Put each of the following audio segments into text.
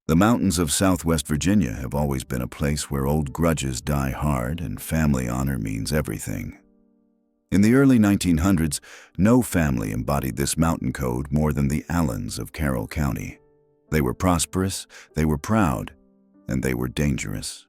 The mountains of Southwest Virginia have always been a place where old grudges die hard and family honor means everything. In the early 1900s, no family embodied this mountain code more than the Allens of Carroll County. They were prosperous, they were proud, and they were dangerous.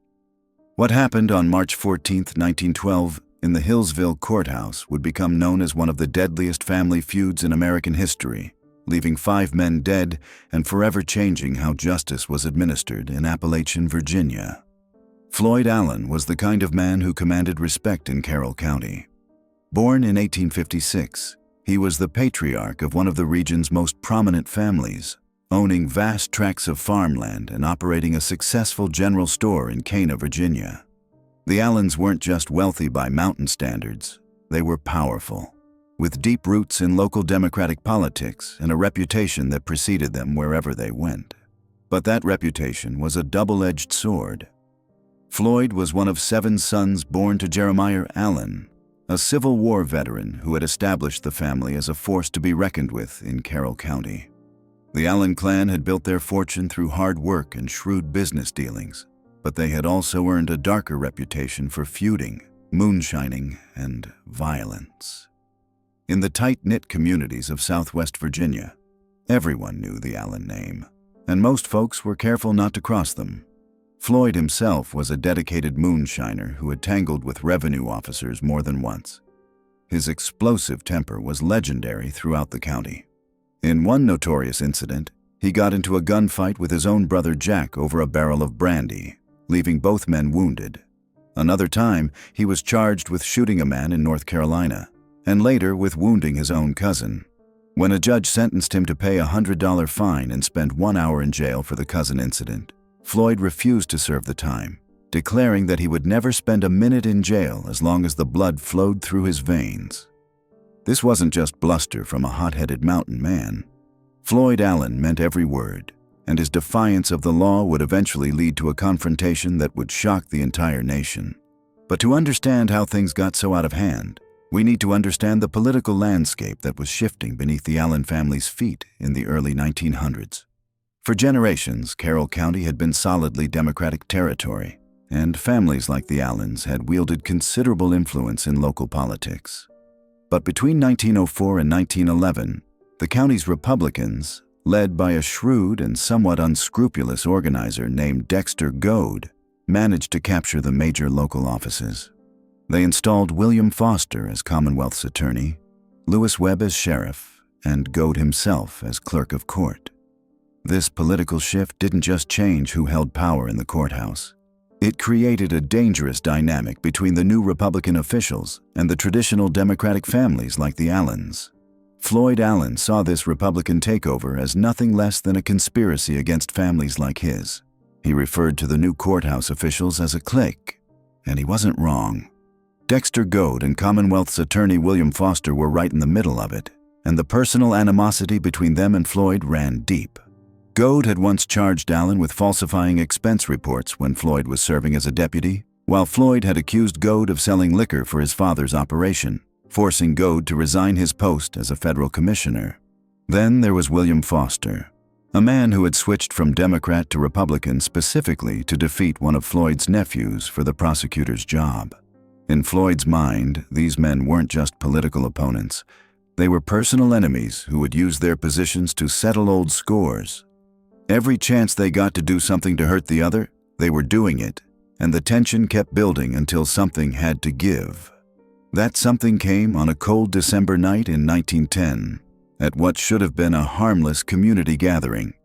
What happened on March 14, 1912, in the Hillsville Courthouse would become known as one of the deadliest family feuds in American history, leaving 5 men dead and forever changing how justice was administered in Appalachian Virginia. Floyd Allen was the kind of man who commanded respect in Carroll County. Born in 1856, he was the patriarch of one of the region's most prominent families, owning vast tracts of farmland and operating a successful general store in Cana, Virginia. The Allens weren't just wealthy by mountain standards, they were powerful, with deep roots in local Democratic politics and a reputation that preceded them wherever they went. But that reputation was a double-edged sword. Floyd was one of 7 sons born to Jeremiah Allen, a Civil War veteran who had established the family as a force to be reckoned with in Carroll County. The Allen clan had built their fortune through hard work and shrewd business dealings, but they had also earned a darker reputation for feuding, moonshining, and violence. In the tight-knit communities of Southwest Virginia, everyone knew the Allen name, and most folks were careful not to cross them. Floyd himself was a dedicated moonshiner who had tangled with revenue officers more than once. His explosive temper was legendary throughout the county. In one notorious incident, he got into a gunfight with his own brother Jack over a barrel of brandy, leaving both men wounded. Another time, he was charged with shooting a man in North Carolina, and later with wounding his own cousin. When a judge sentenced him to pay a $100 fine and spend 1 hour in jail for the cousin incident, Floyd refused to serve the time, declaring that he would never spend a minute in jail as long as the blood flowed through his veins. This wasn't just bluster from a hot-headed mountain man. Floyd Allen meant every word, and his defiance of the law would eventually lead to a confrontation that would shock the entire nation. But to understand how things got so out of hand, we need to understand the political landscape that was shifting beneath the Allen family's feet in the early 1900s. For generations, Carroll County had been solidly Democratic territory, and families like the Allens had wielded considerable influence in local politics. But between 1904 and 1911, the county's Republicans, led by a shrewd and somewhat unscrupulous organizer named Dexter Goad, managed to capture the major local offices. They installed William Foster as Commonwealth's attorney, Lewis Webb as sheriff, and Goad himself as clerk of court. This political shift didn't just change who held power in the courthouse. It created a dangerous dynamic between the new Republican officials and the traditional Democratic families like the Allens. Floyd Allen saw this Republican takeover as nothing less than a conspiracy against families like his. He referred to the new courthouse officials as a clique, and he wasn't wrong. Dexter Goad and Commonwealth's attorney William Foster were right in the middle of it, and the personal animosity between them and Floyd ran deep. Goad had once charged Allen with falsifying expense reports when Floyd was serving as a deputy, while Floyd had accused Goad of selling liquor for his father's operation, forcing Goad to resign his post as a federal commissioner. Then there was William Foster, a man who had switched from Democrat to Republican specifically to defeat one of Floyd's nephews for the prosecutor's job. In Floyd's mind, these men weren't just political opponents. They were personal enemies who would use their positions to settle old scores. Every chance they got to do something to hurt the other, they were doing it, and the tension kept building until something had to give. That something came on a cold December night in 1910, at what should have been a harmless community gathering.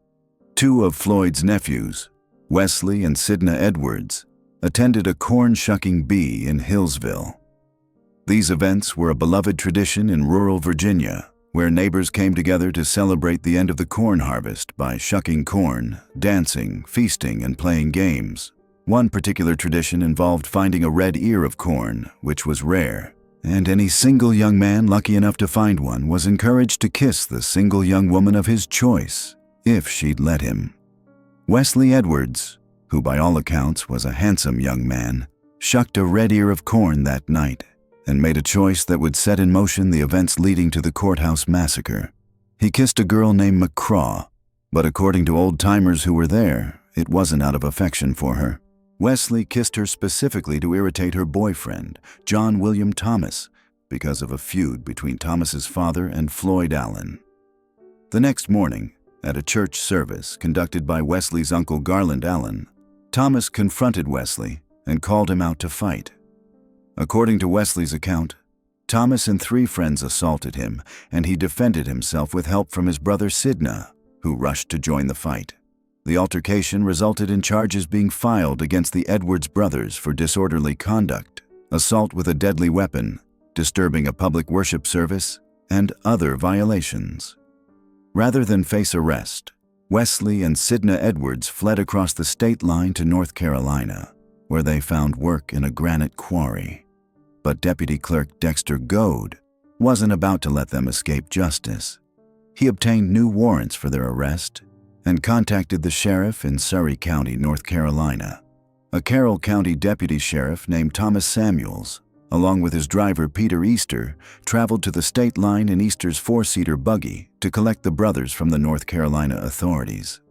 2 of Floyd's nephews, Wesley and Sidna Edwards, attended a corn-shucking bee in Hillsville. These events were a beloved tradition in rural Virginia, where neighbors came together to celebrate the end of the corn harvest by shucking corn, dancing, feasting, and playing games. One particular tradition involved finding a red ear of corn, which was rare, and any single young man lucky enough to find one was encouraged to kiss the single young woman of his choice, if she'd let him. Wesley Edwards, who by all accounts was a handsome young man, shucked a red ear of corn that night and made a choice that would set in motion the events leading to the Courthouse Massacre. He kissed a girl named McCraw, but according to old-timers who were there, it wasn't out of affection for her. Wesley kissed her specifically to irritate her boyfriend, John William Thomas, because of a feud between Thomas's father and Floyd Allen. The next morning, at a church service conducted by Wesley's uncle Garland Allen, Thomas confronted Wesley and called him out to fight. According to Wesley's account, Thomas and 3 friends assaulted him, and he defended himself with help from his brother Sinister, who rushed to join the fight. The altercation resulted in charges being filed against the Edwards brothers for disorderly conduct, assault with a deadly weapon, disturbing a public worship service, and other violations. Rather than face arrest, Wesley and Sinister Edwards fled across the state line to North Carolina, where they found work in a granite quarry. But Deputy Clerk Dexter Goad wasn't about to let them escape justice. He obtained new warrants for their arrest and contacted the sheriff in Surry County, North Carolina. A Carroll County deputy sheriff named Thomas Samuels, along with his driver Peter Easter, traveled to the state line in Easter's 4-seater buggy to collect the brothers from the North Carolina authorities.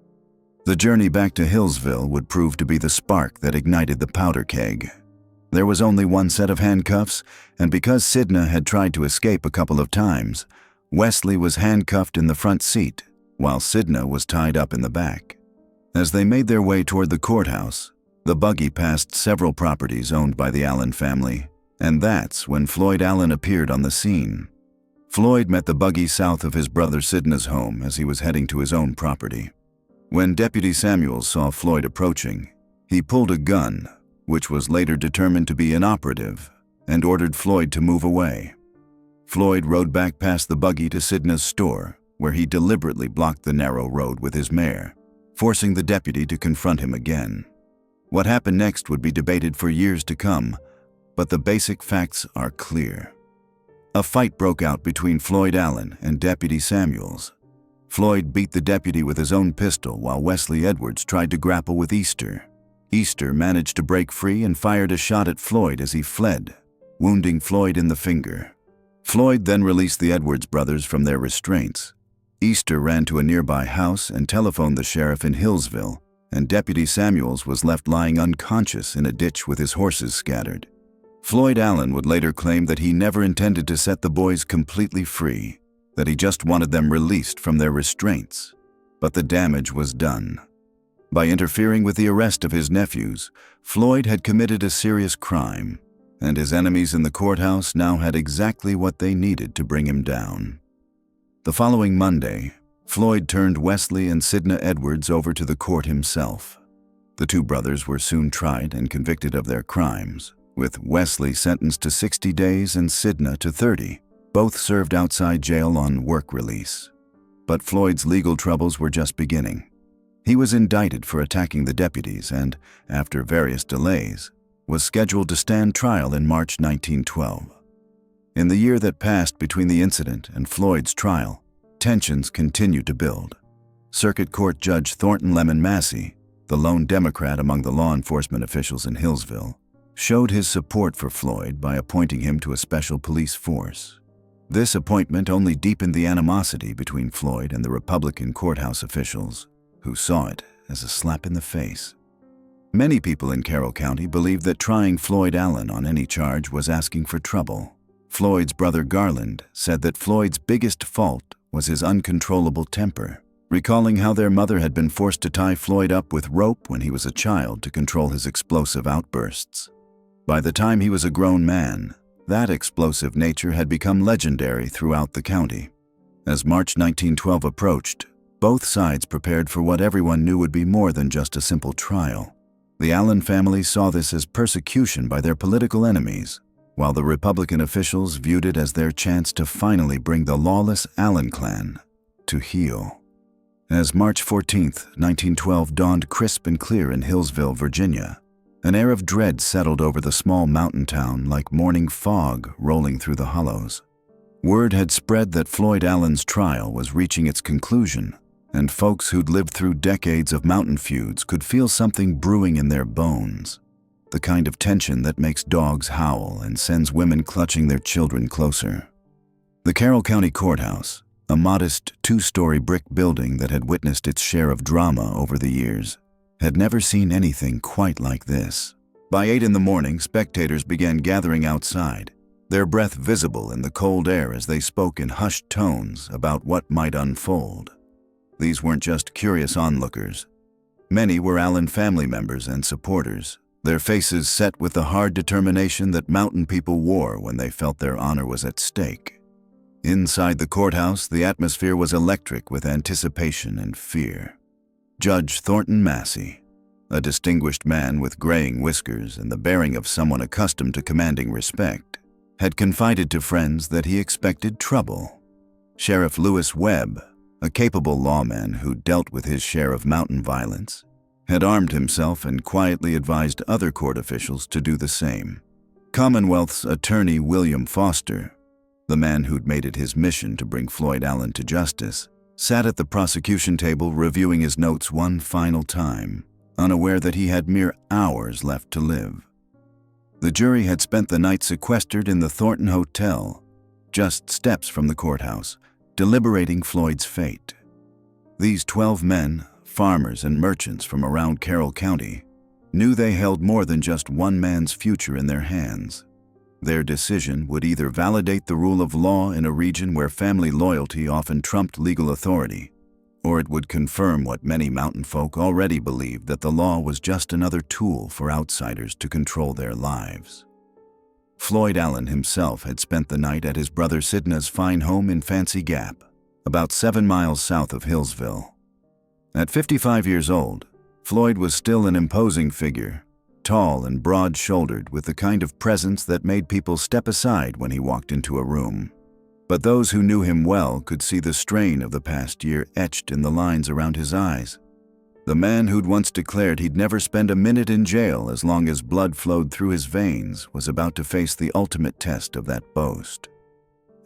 The journey back to Hillsville would prove to be the spark that ignited the powder keg. There was only one set of handcuffs, and because Sinister had tried to escape a couple of times, Wesley was handcuffed in the front seat, while Sinister was tied up in the back. As they made their way toward the courthouse, the buggy passed several properties owned by the Allen family, and that's when Floyd Allen appeared on the scene. Floyd met the buggy south of his brother Sinister's home as he was heading to his own property. When Deputy Samuels saw Floyd approaching, he pulled a gun, which was later determined to be inoperative, and ordered Floyd to move away. Floyd rode back past the buggy to Sinister's store, where he deliberately blocked the narrow road with his mare, forcing the deputy to confront him again. What happened next would be debated for years to come, but the basic facts are clear. A fight broke out between Floyd Allen and Deputy Samuels. Floyd beat the deputy with his own pistol while Wesley Edwards tried to grapple with Easter. Easter managed to break free and fired a shot at Floyd as he fled, wounding Floyd in the finger. Floyd then released the Edwards brothers from their restraints. Easter ran to a nearby house and telephoned the sheriff in Hillsville, and Deputy Samuels was left lying unconscious in a ditch with his horses scattered. Floyd Allen would later claim that he never intended to set the boys completely free, that he just wanted them released from their restraints. But the damage was done. By interfering with the arrest of his nephews, Floyd had committed a serious crime, and his enemies in the courthouse now had exactly what they needed to bring him down. The following Monday, Floyd turned Wesley and Sinister Edwards over to the court himself. The 2 brothers were soon tried and convicted of their crimes, with Wesley sentenced to 60 days and Sinister to 30. Both served outside jail on work release. But Floyd's legal troubles were just beginning. He was indicted for attacking the deputies and, after various delays, was scheduled to stand trial in March 1912. In the year that passed between the incident and Floyd's trial, tensions continued to build. Circuit Court Judge Thornton Lemon Massey, the lone Democrat among the law enforcement officials in Hillsville, showed his support for Floyd by appointing him to a special police force. This appointment only deepened the animosity between Floyd and the Republican courthouse officials, who saw it as a slap in the face. Many people in Carroll County believed that trying Floyd Allen on any charge was asking for trouble. Floyd's brother Garland said that Floyd's biggest fault was his uncontrollable temper, recalling how their mother had been forced to tie Floyd up with rope when he was a child to control his explosive outbursts. By the time he was a grown man, that explosive nature had become legendary throughout the county. As March 1912 approached, both sides prepared for what everyone knew would be more than just a simple trial. The Allen family saw this as persecution by their political enemies, while the Republican officials viewed it as their chance to finally bring the lawless Allen clan to heel. As March 14, 1912 dawned crisp and clear in Hillsville, Virginia, an air of dread settled over the small mountain town like morning fog rolling through the hollows. Word had spread that Floyd Allen's trial was reaching its conclusion, and folks who'd lived through decades of mountain feuds could feel something brewing in their bones. The kind of tension that makes dogs howl and sends women clutching their children closer. The Carroll County Courthouse, a modest 2-story brick building that had witnessed its share of drama over the years, had never seen anything quite like this. By 8 in the morning, spectators began gathering outside, their breath visible in the cold air as they spoke in hushed tones about what might unfold. These weren't just curious onlookers. Many were Allen family members and supporters, their faces set with the hard determination that mountain people wore when they felt their honor was at stake. Inside the courthouse, the atmosphere was electric with anticipation and fear. Judge Thornton Massey, a distinguished man with graying whiskers and the bearing of someone accustomed to commanding respect, had confided to friends that he expected trouble. Sheriff Lewis Webb, a capable lawman who dealt with his share of mountain violence, had armed himself and quietly advised other court officials to do the same. Commonwealth's attorney William Foster, the man who'd made it his mission to bring Floyd Allen to justice, sat at the prosecution table reviewing his notes one final time, unaware that he had mere hours left to live. The jury had spent the night sequestered in the Thornton Hotel, just steps from the courthouse, deliberating Floyd's fate. These 12 men, farmers and merchants from around Carroll County, knew they held more than just one man's future in their hands. Their decision would either validate the rule of law in a region where family loyalty often trumped legal authority, or it would confirm what many mountain folk already believed, that the law was just another tool for outsiders to control their lives. Floyd Allen himself had spent the night at his brother Sidney's fine home in Fancy Gap, about 7 miles south of Hillsville. At 55 years old, Floyd was still an imposing figure, tall and broad-shouldered, with the kind of presence that made people step aside when he walked into a room. But those who knew him well could see the strain of the past year etched in the lines around his eyes. The man who'd once declared he'd never spend a minute in jail as long as blood flowed through his veins was about to face the ultimate test of that boast.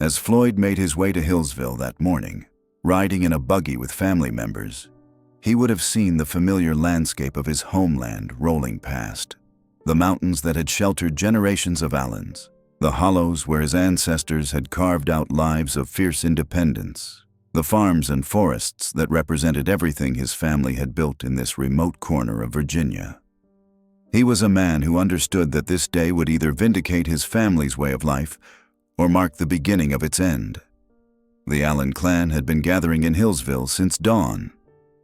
As Floyd made his way to Hillsville that morning, riding in a buggy with family members, he would have seen the familiar landscape of his homeland rolling past. The mountains that had sheltered generations of Allens, the hollows where his ancestors had carved out lives of fierce independence, the farms and forests that represented everything his family had built in this remote corner of Virginia. He was a man who understood that this day would either vindicate his family's way of life or mark the beginning of its end. The Allen clan had been gathering in Hillsville since dawn.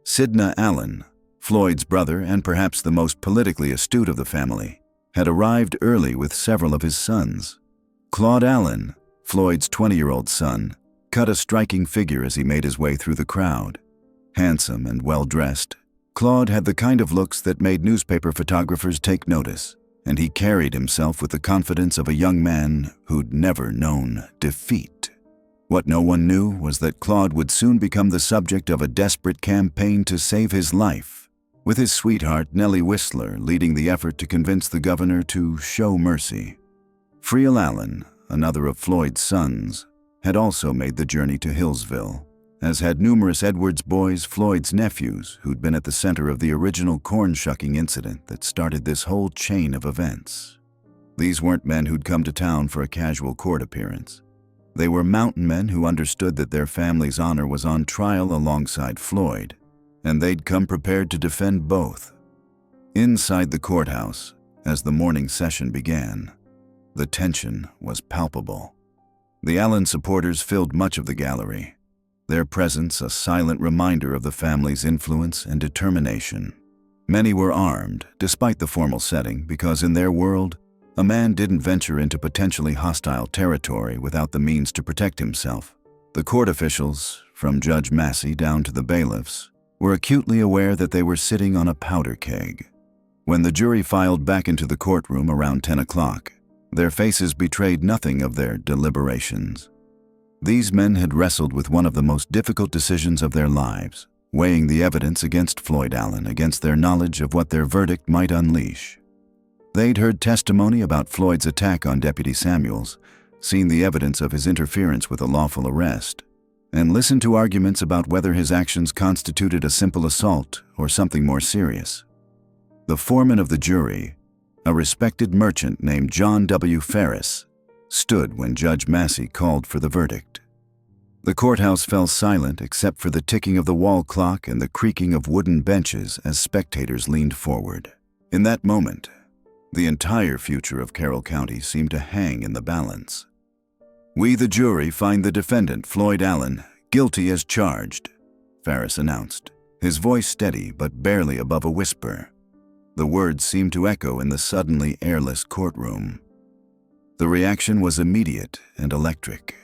Sidney Allen, Floyd's brother and perhaps the most politically astute of the family, had arrived early with several of his sons. Claude Allen, Floyd's 20-year-old son, cut a striking figure as he made his way through the crowd. Handsome and well-dressed, Claude had the kind of looks that made newspaper photographers take notice, and he carried himself with the confidence of a young man who'd never known defeat. What no one knew was that Claude would soon become the subject of a desperate campaign to save his life, with his sweetheart Nellie Whistler leading the effort to convince the governor to show mercy. Friel Allen, another of Floyd's sons, had also made the journey to Hillsville, as had numerous Edwards boys, Floyd's nephews, who'd been at the center of the original corn-shucking incident that started this whole chain of events. These weren't men who'd come to town for a casual court appearance. They were mountain men who understood that their family's honor was on trial alongside Floyd, and they'd come prepared to defend both. Inside the courthouse, as the morning session began, the tension was palpable. The Allen supporters filled much of the gallery, their presence a silent reminder of the family's influence and determination. Many were armed, despite the formal setting, because in their world, a man didn't venture into potentially hostile territory without the means to protect himself. The court officials, from Judge Massey down to the bailiffs, were acutely aware that they were sitting on a powder keg. When the jury filed back into the courtroom around 10 o'clock, their faces betrayed nothing of their deliberations. These men had wrestled with one of the most difficult decisions of their lives, weighing the evidence against Floyd Allen against their knowledge of what their verdict might unleash. They'd heard testimony about Floyd's attack on Deputy Samuels, seen the evidence of his interference with a lawful arrest, and listened to arguments about whether his actions constituted a simple assault or something more serious. The foreman of the jury, a respected merchant named John W. Ferris, stood when Judge Massey called for the verdict. The courthouse fell silent except for the ticking of the wall clock and the creaking of wooden benches as spectators leaned forward. In that moment, the entire future of Carroll County seemed to hang in the balance. "We, the jury, find the defendant, Floyd Allen, guilty as charged," Ferris announced, his voice steady but barely above a whisper. The words seemed to echo in the suddenly airless courtroom. The reaction was immediate and electric.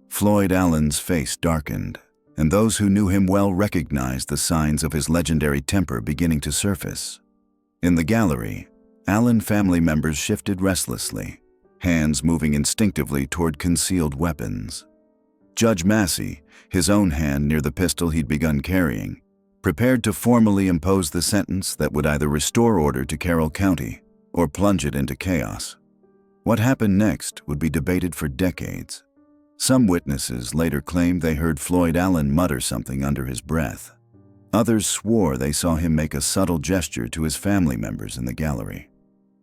Floyd Allen's face darkened, and those who knew him well recognized the signs of his legendary temper beginning to surface. In the gallery, Allen family members shifted restlessly, hands moving instinctively toward concealed weapons. Judge Massey, his own hand near the pistol he'd begun carrying, prepared to formally impose the sentence that would either restore order to Carroll County or plunge it into chaos. What happened next would be debated for decades. Some witnesses later claimed they heard Floyd Allen mutter something under his breath. Others swore they saw him make a subtle gesture to his family members in the gallery.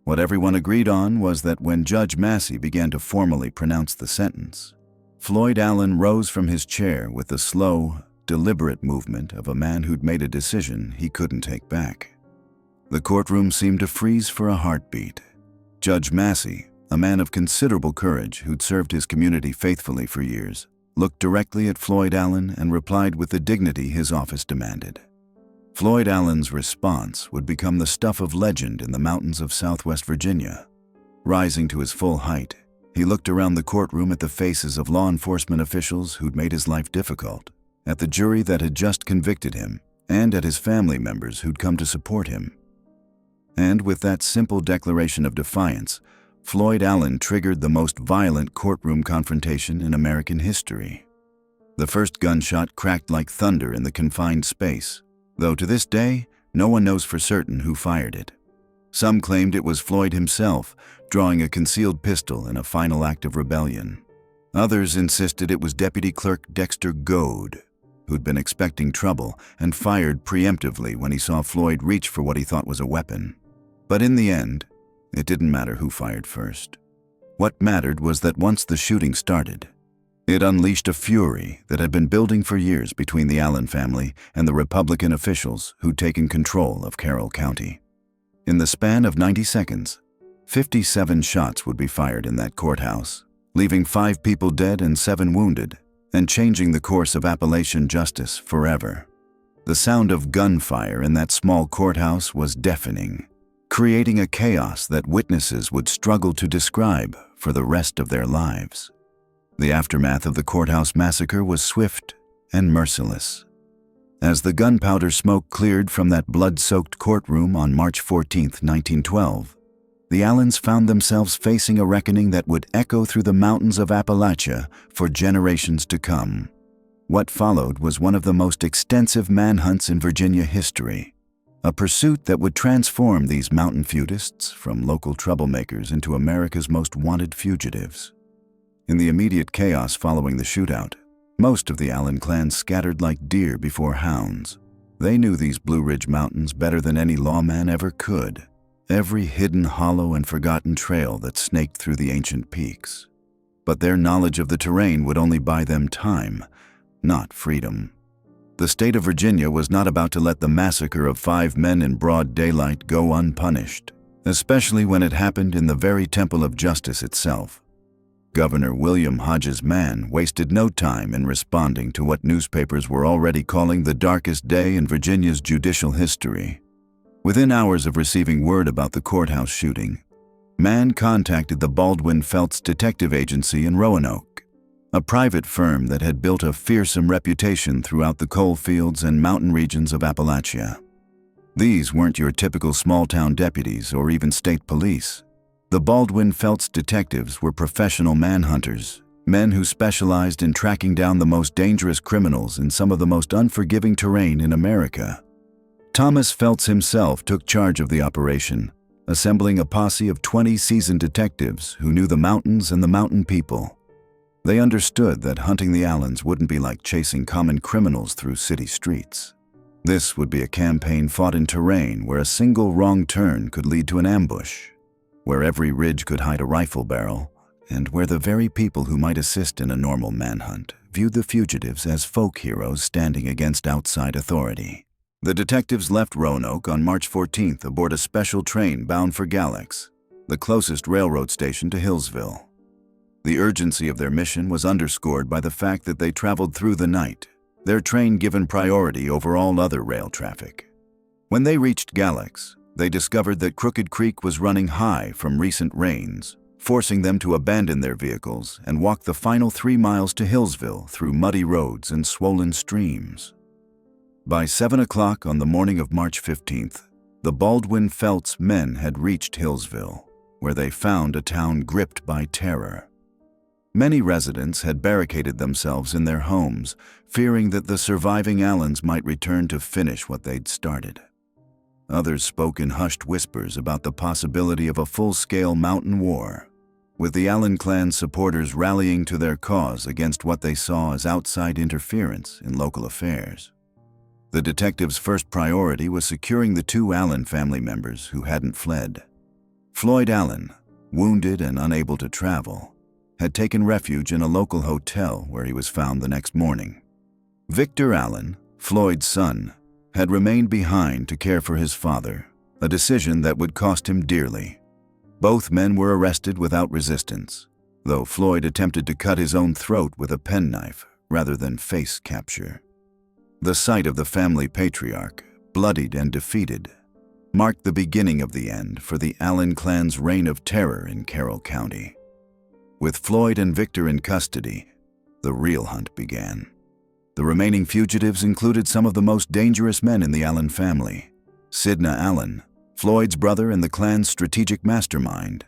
What everyone agreed on was that when Judge Massey began to formally pronounce the sentence, Floyd Allen rose from his chair with the slow, deliberate movement of a man who'd made a decision he couldn't take back. The courtroom seemed to freeze for a heartbeat. Judge Massey, a man of considerable courage who'd served his community faithfully for years, looked directly at Floyd Allen and replied with the dignity his office demanded. Floyd Allen's response would become the stuff of legend in the mountains of Southwest Virginia. Rising to his full height, he looked around the courtroom at the faces of law enforcement officials who'd made his life difficult, at the jury that had just convicted him, and at his family members who'd come to support him. And with that simple declaration of defiance, Floyd Allen triggered the most violent courtroom confrontation in American history. The first gunshot cracked like thunder in the confined space, though to this day, no one knows for certain who fired it. Some claimed it was Floyd himself, drawing a concealed pistol in a final act of rebellion. Others insisted it was Deputy Clerk Dexter Goad, who'd been expecting trouble and fired preemptively when he saw Floyd reach for what he thought was a weapon. But in the end, it didn't matter who fired first. What mattered was that once the shooting started, it unleashed a fury that had been building for years between the Allen family and the Republican officials who'd taken control of Carroll County. In the span of 90 seconds, 57 shots would be fired in that courthouse, leaving 5 people dead and 7 wounded, and changing the course of Appalachian justice forever. The sound of gunfire in that small courthouse was deafening, creating a chaos that witnesses would struggle to describe for the rest of their lives. The aftermath of the courthouse massacre was swift and merciless. As the gunpowder smoke cleared from that blood-soaked courtroom on March 14, 1912, the Allens found themselves facing a reckoning that would echo through the mountains of Appalachia for generations to come. What followed was one of the most extensive manhunts in Virginia history, a pursuit that would transform these mountain feudists from local troublemakers into America's most wanted fugitives. In the immediate chaos following the shootout, most of the Allen clan scattered like deer before hounds. They knew these Blue Ridge Mountains better than any lawman ever could, every hidden hollow and forgotten trail that snaked through the ancient peaks. But their knowledge of the terrain would only buy them time, not freedom. The state of Virginia was not about to let the massacre of 5 men in broad daylight go unpunished, especially when it happened in the very temple of justice itself. Governor William Hodges Mann wasted no time in responding to what newspapers were already calling the darkest day in Virginia's judicial history. Within hours of receiving word about the courthouse shooting, Mann contacted the Baldwin Felts Detective Agency in Roanoke, a private firm that had built a fearsome reputation throughout the coal fields and mountain regions of Appalachia. These weren't your typical small-town deputies or even state police. The Baldwin Felts detectives were professional manhunters, men who specialized in tracking down the most dangerous criminals in some of the most unforgiving terrain in America. Thomas Felts himself took charge of the operation, assembling a posse of 20 seasoned detectives who knew the mountains and the mountain people. They understood that hunting the Allens wouldn't be like chasing common criminals through city streets. This would be a campaign fought in terrain where a single wrong turn could lead to an ambush, where every ridge could hide a rifle barrel, and where the very people who might assist in a normal manhunt viewed the fugitives as folk heroes standing against outside authority. The detectives left Roanoke on March 14th aboard a special train bound for Galax, the closest railroad station to Hillsville. The urgency of their mission was underscored by the fact that they traveled through the night, their train given priority over all other rail traffic. When they reached Galax, they discovered that Crooked Creek was running high from recent rains, forcing them to abandon their vehicles and walk the final 3 miles to Hillsville through muddy roads and swollen streams. By 7 o'clock on the morning of March 15th, the Baldwin Felts men had reached Hillsville, where they found a town gripped by terror. Many residents had barricaded themselves in their homes, fearing that the surviving Allens might return to finish what they'd started. Others spoke in hushed whispers about the possibility of a full-scale mountain war, with the Allen clan supporters rallying to their cause against what they saw as outside interference in local affairs. The detectives' first priority was securing the 2 Allen family members who hadn't fled. Floyd Allen, wounded and unable to travel, had taken refuge in a local hotel where he was found the next morning. Victor Allen, Floyd's son, had remained behind to care for his father, a decision that would cost him dearly. Both men were arrested without resistance, though Floyd attempted to cut his own throat with a penknife rather than face capture. The sight of the family patriarch, bloodied and defeated, marked the beginning of the end for the Allen clan's reign of terror in Carroll County. With Floyd and Victor in custody, the real hunt began. The remaining fugitives included some of the most dangerous men in the Allen family: Sidna Allen, Floyd's brother and the clan's strategic mastermind;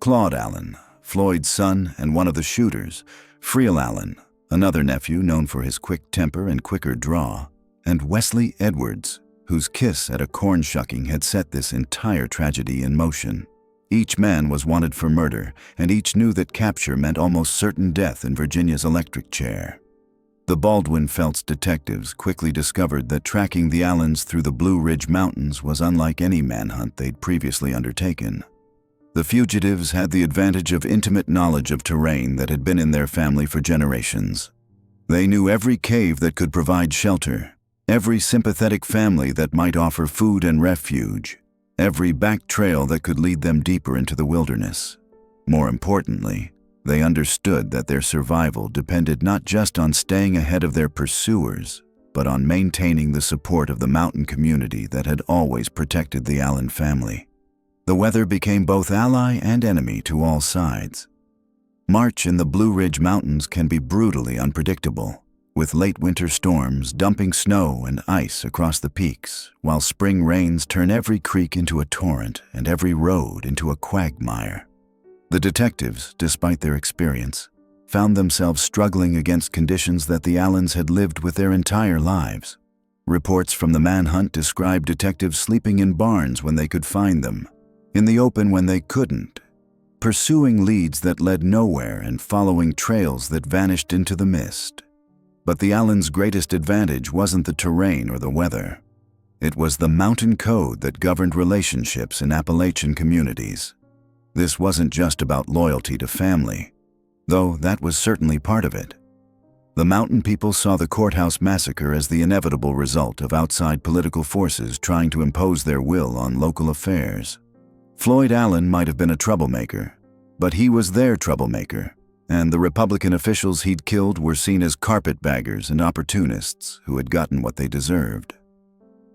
Claude Allen, Floyd's son and one of the shooters; Friel Allen, another nephew known for his quick temper and quicker draw; and Wesley Edwards, whose kiss at a corn shucking had set this entire tragedy in motion. Each man was wanted for murder, and each knew that capture meant almost certain death in Virginia's electric chair. The Baldwin Felts detectives quickly discovered that tracking the Allens through the Blue Ridge Mountains was unlike any manhunt they'd previously undertaken. The fugitives had the advantage of intimate knowledge of terrain that had been in their family for generations. They knew every cave that could provide shelter, every sympathetic family that might offer food and refuge, every back trail that could lead them deeper into the wilderness. More importantly, they understood that their survival depended not just on staying ahead of their pursuers, but on maintaining the support of the mountain community that had always protected the Allen family. The weather became both ally and enemy to all sides. March in the Blue Ridge Mountains can be brutally unpredictable, with late winter storms dumping snow and ice across the peaks, while spring rains turn every creek into a torrent and every road into a quagmire. The detectives, despite their experience, found themselves struggling against conditions that the Allens had lived with their entire lives. Reports from the manhunt described detectives sleeping in barns when they could find them, in the open when they couldn't, pursuing leads that led nowhere and following trails that vanished into the mist. But the Allens' greatest advantage wasn't the terrain or the weather. It was the mountain code that governed relationships in Appalachian communities. This wasn't just about loyalty to family, though that was certainly part of it. The mountain people saw the Courthouse Massacre as the inevitable result of outside political forces trying to impose their will on local affairs. Floyd Allen might have been a troublemaker, but he was their troublemaker, and the Republican officials he'd killed were seen as carpetbaggers and opportunists who had gotten what they deserved.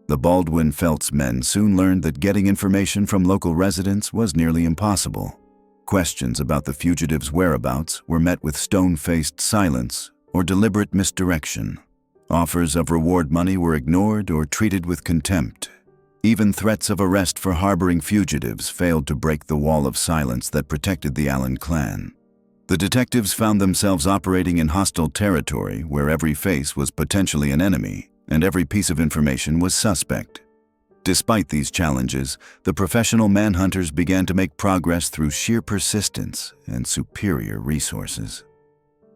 The Baldwin Felts men soon learned that getting information from local residents was nearly impossible. Questions about the fugitives' whereabouts were met with stone-faced silence or deliberate misdirection. Offers of reward money were ignored or treated with contempt. Even threats of arrest for harboring fugitives failed to break the wall of silence that protected the Allen clan. The detectives found themselves operating in hostile territory where every face was potentially an enemy and every piece of information was suspect. Despite these challenges, the professional manhunters began to make progress through sheer persistence and superior resources.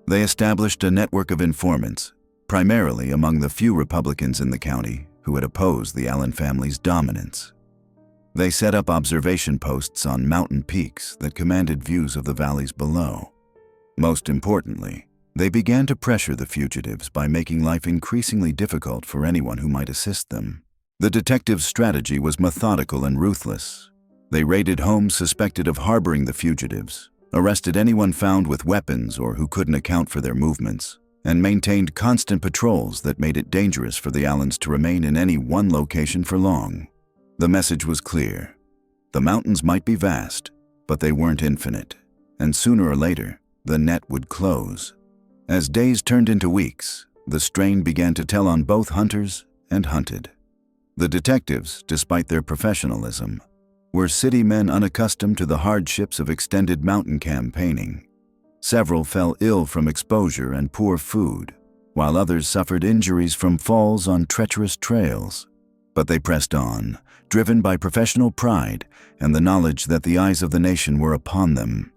They established a network of informants, primarily among the few Republicans in the county who had opposed the Allen family's dominance. They set up observation posts on mountain peaks that commanded views of the valleys below. Most importantly, they began to pressure the fugitives by making life increasingly difficult for anyone who might assist them. The detectives' strategy was methodical and ruthless. They raided homes suspected of harboring the fugitives, arrested anyone found with weapons or who couldn't account for their movements, and maintained constant patrols that made it dangerous for the Allens to remain in any one location for long. The message was clear. The mountains might be vast, but they weren't infinite, and sooner or later, the net would close. As days turned into weeks, the strain began to tell on both hunters and hunted. The detectives, despite their professionalism, were city men unaccustomed to the hardships of extended mountain campaigning. Several fell ill from exposure and poor food, while others suffered injuries from falls on treacherous trails. But they pressed on, driven by professional pride and the knowledge that the eyes of the nation were upon them.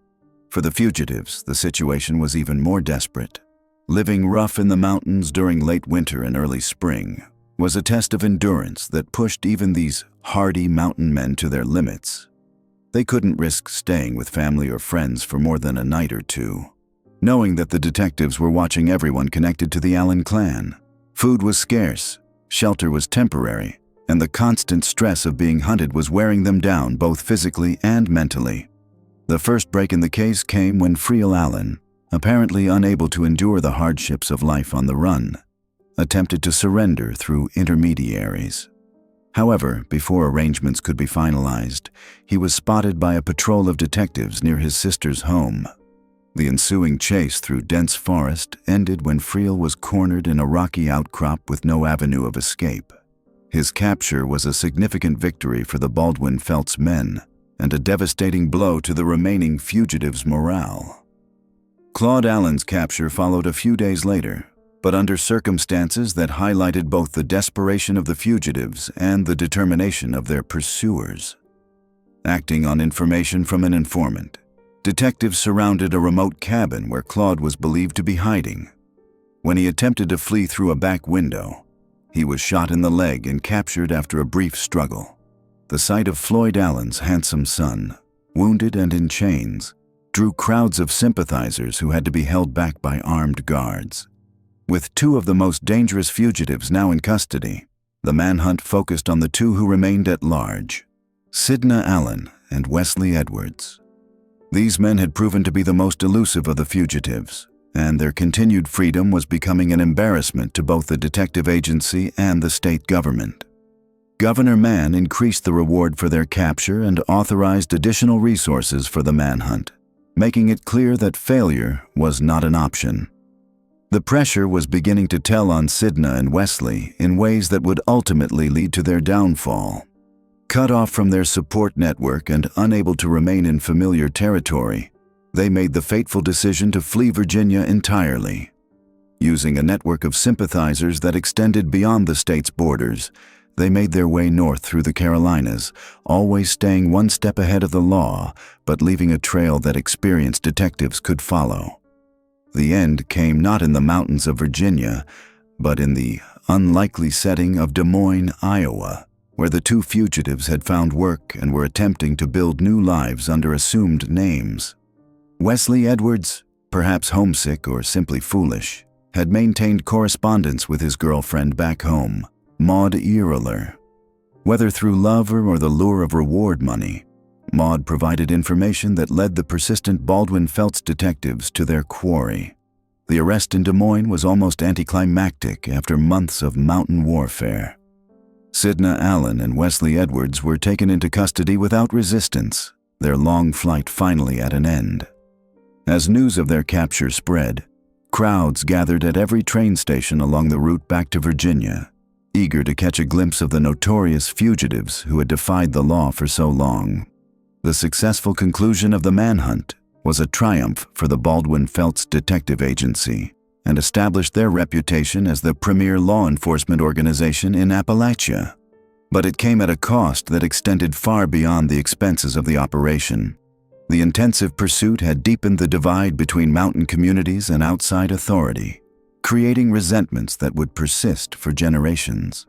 For the fugitives, the situation was even more desperate. Living rough in the mountains during late winter and early spring was a test of endurance that pushed even these hardy mountain men to their limits. They couldn't risk staying with family or friends for more than a night or two, knowing that the detectives were watching everyone connected to the Allen clan. Food was scarce, shelter was temporary, and the constant stress of being hunted was wearing them down both physically and mentally. The first break in the case came when Friel Allen, apparently unable to endure the hardships of life on the run, attempted to surrender through intermediaries. However, before arrangements could be finalized, he was spotted by a patrol of detectives near his sister's home. The ensuing chase through dense forest ended when Friel was cornered in a rocky outcrop with no avenue of escape. His capture was a significant victory for the Baldwin-Felts men and a devastating blow to the remaining fugitives' morale. Claude Allen's capture followed a few days later, but under circumstances that highlighted both the desperation of the fugitives and the determination of their pursuers. Acting on information from an informant, detectives surrounded a remote cabin where Claude was believed to be hiding. When he attempted to flee through a back window, he was shot in the leg and captured after a brief struggle. The sight of Floyd Allen's handsome son, wounded and in chains, drew crowds of sympathizers who had to be held back by armed guards. With two of the most dangerous fugitives now in custody, the manhunt focused on the two who remained at large, Sidna Allen and Wesley Edwards. These men had proven to be the most elusive of the fugitives, and their continued freedom was becoming an embarrassment to both the detective agency and the state government. Governor Mann increased the reward for their capture and authorized additional resources for the manhunt, making it clear that failure was not an option. The pressure was beginning to tell on Sidna and Wesley in ways that would ultimately lead to their downfall. Cut off from their support network and unable to remain in familiar territory, they made the fateful decision to flee Virginia entirely. Using a network of sympathizers that extended beyond the state's borders, they made their way north through the Carolinas, always staying one step ahead of the law, but leaving a trail that experienced detectives could follow. The end came not in the mountains of Virginia, but in the unlikely setting of Des Moines, Iowa, where the two fugitives had found work and were attempting to build new lives under assumed names. Wesley Edwards, perhaps homesick or simply foolish, had maintained correspondence with his girlfriend back home, Maud Earler. Whether through love or the lure of reward money, Maud provided information that led the persistent Baldwin-Felts detectives to their quarry. The arrest in Des Moines was almost anticlimactic after months of mountain warfare. Sidna Allen and Wesley Edwards were taken into custody without resistance, their long flight finally at an end. As news of their capture spread, crowds gathered at every train station along the route back to Virginia, eager to catch a glimpse of the notorious fugitives who had defied the law for so long. The successful conclusion of the manhunt was a triumph for the Baldwin-Felts Detective Agency and established their reputation as the premier law enforcement organization in Appalachia. But it came at a cost that extended far beyond the expenses of the operation. The intensive pursuit had deepened the divide between mountain communities and outside authority, creating resentments that would persist for generations.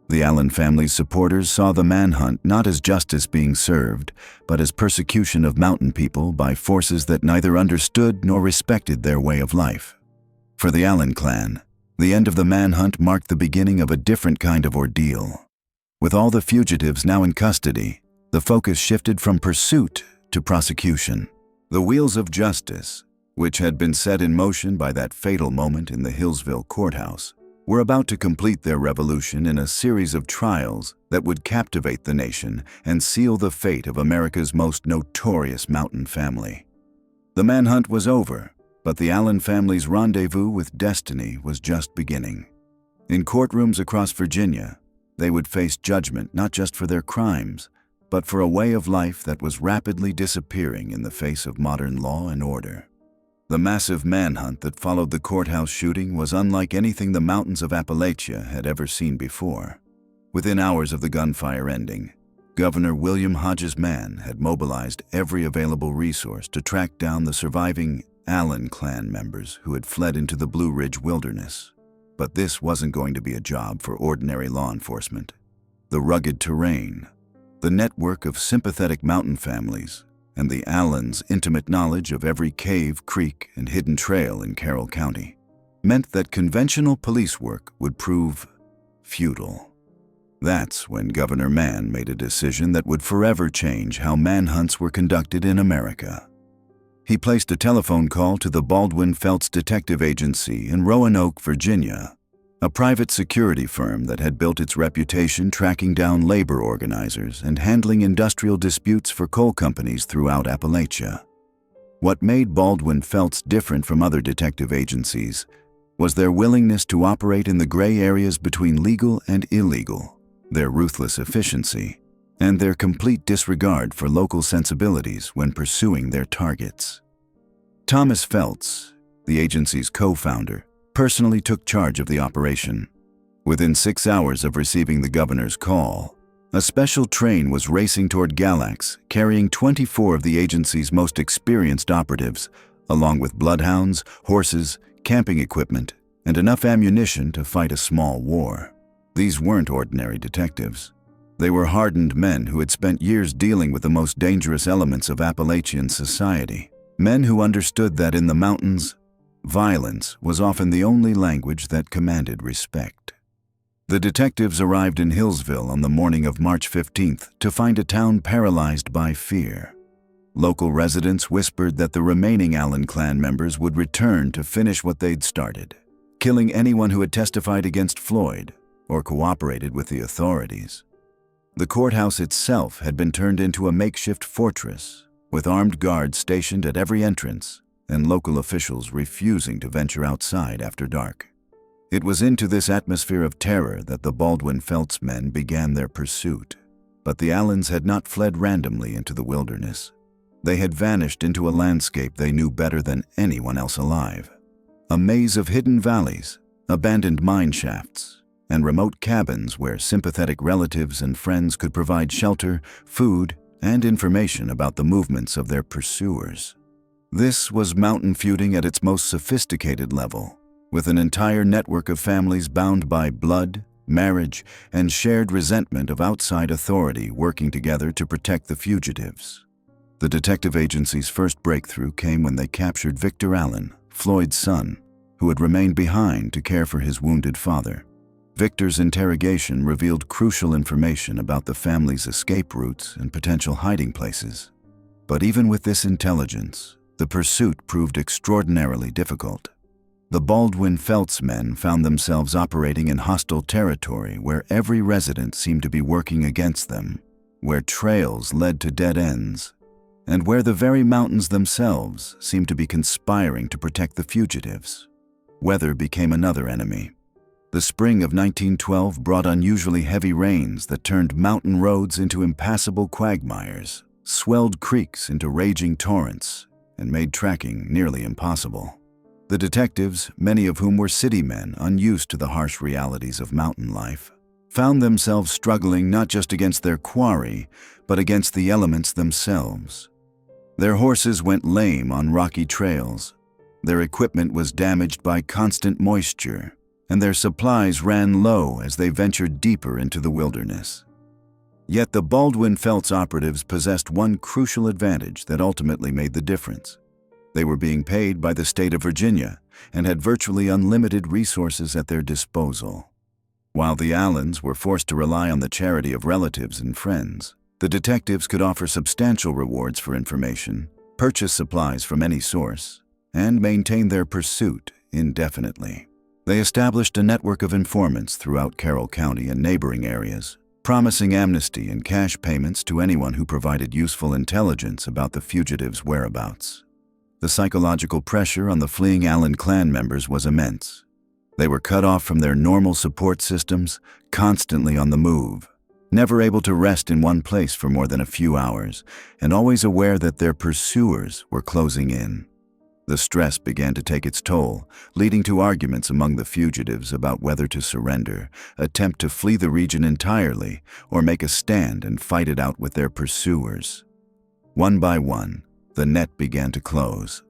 The Allen family's supporters saw the manhunt not as justice being served, but as persecution of mountain people by forces that neither understood nor respected their way of life. For the Allen clan, the end of the manhunt marked the beginning of a different kind of ordeal. With all the fugitives now in custody, the focus shifted from pursuit to prosecution. The wheels of justice, which had been set in motion by that fatal moment in the Hillsville Courthouse, were about to complete their revolution in a series of trials that would captivate the nation and seal the fate of America's most notorious mountain family. The manhunt was over, but the Allen family's rendezvous with destiny was just beginning. In courtrooms across Virginia, they would face judgment not just for their crimes, but for a way of life that was rapidly disappearing in the face of modern law and order. The massive manhunt that followed the courthouse shooting was unlike anything the mountains of Appalachia had ever seen before. Within hours of the gunfire ending, Governor William Hodges Mann had mobilized every available resource to track down the surviving Allen clan members who had fled into the Blue Ridge wilderness. But this wasn't going to be a job for ordinary law enforcement. The rugged terrain, the network of sympathetic mountain families, and the Allens' intimate knowledge of every cave, creek, and hidden trail in Carroll County meant that conventional police work would prove futile. That's when Governor Mann made a decision that would forever change how manhunts were conducted in America. He placed a telephone call to the Baldwin Felts Detective Agency in Roanoke, Virginia, a private security firm that had built its reputation tracking down labor organizers and handling industrial disputes for coal companies throughout Appalachia. What made Baldwin Felts different from other detective agencies was their willingness to operate in the gray areas between legal and illegal, their ruthless efficiency, and their complete disregard for local sensibilities when pursuing their targets. Thomas Felts, the agency's co-founder, personally took charge of the operation. Within 6 hours of receiving the governor's call, a special train was racing toward Galax, carrying 24 of the agency's most experienced operatives, along with bloodhounds, horses, camping equipment, and enough ammunition to fight a small war. These weren't ordinary detectives. They were hardened men who had spent years dealing with the most dangerous elements of Appalachian society. Men who understood that in the mountains, violence was often the only language that commanded respect. The detectives arrived in Hillsville on the morning of March 15th to find a town paralyzed by fear. Local residents whispered that the remaining Allen clan members would return to finish what they'd started, killing anyone who had testified against Floyd or cooperated with the authorities. The courthouse itself had been turned into a makeshift fortress, with armed guards stationed at every entrance and local officials refusing to venture outside after dark. It was into this atmosphere of terror that the Baldwin Felts men began their pursuit. But the Allens had not fled randomly into the wilderness. They had vanished into a landscape they knew better than anyone else alive. A maze of hidden valleys, abandoned mine shafts, and remote cabins where sympathetic relatives and friends could provide shelter, food, and information about the movements of their pursuers. This was mountain feuding at its most sophisticated level, with an entire network of families bound by blood, marriage, and shared resentment of outside authority working together to protect the fugitives. The detective agency's first breakthrough came when they captured Victor Allen, Floyd's son, who had remained behind to care for his wounded father. Victor's interrogation revealed crucial information about the family's escape routes and potential hiding places. But even with this intelligence, the pursuit proved extraordinarily difficult. The Baldwin Felts men found themselves operating in hostile territory where every resident seemed to be working against them, where trails led to dead ends, and where the very mountains themselves seemed to be conspiring to protect the fugitives. Weather became another enemy. The spring of 1912 brought unusually heavy rains that turned mountain roads into impassable quagmires, swelled creeks into raging torrents, and made tracking nearly impossible. The detectives, many of whom were city men unused to the harsh realities of mountain life, found themselves struggling not just against their quarry, but against the elements themselves. Their horses went lame on rocky trails. Their equipment was damaged by constant moisture, and their supplies ran low as they ventured deeper into the wilderness. Yet the Baldwin Felts operatives possessed one crucial advantage that ultimately made the difference. They were being paid by the state of Virginia and had virtually unlimited resources at their disposal. While the Allens were forced to rely on the charity of relatives and friends, the detectives could offer substantial rewards for information, purchase supplies from any source, and maintain their pursuit indefinitely. They established a network of informants throughout Carroll County and neighboring areas, promising amnesty and cash payments to anyone who provided useful intelligence about the fugitives' whereabouts. The psychological pressure on the fleeing Allen clan members was immense. They were cut off from their normal support systems, constantly on the move, never able to rest in one place for more than a few hours, and always aware that their pursuers were closing in. The stress began to take its toll, leading to arguments among the fugitives about whether to surrender, attempt to flee the region entirely, or make a stand and fight it out with their pursuers. One by one, the net began to close.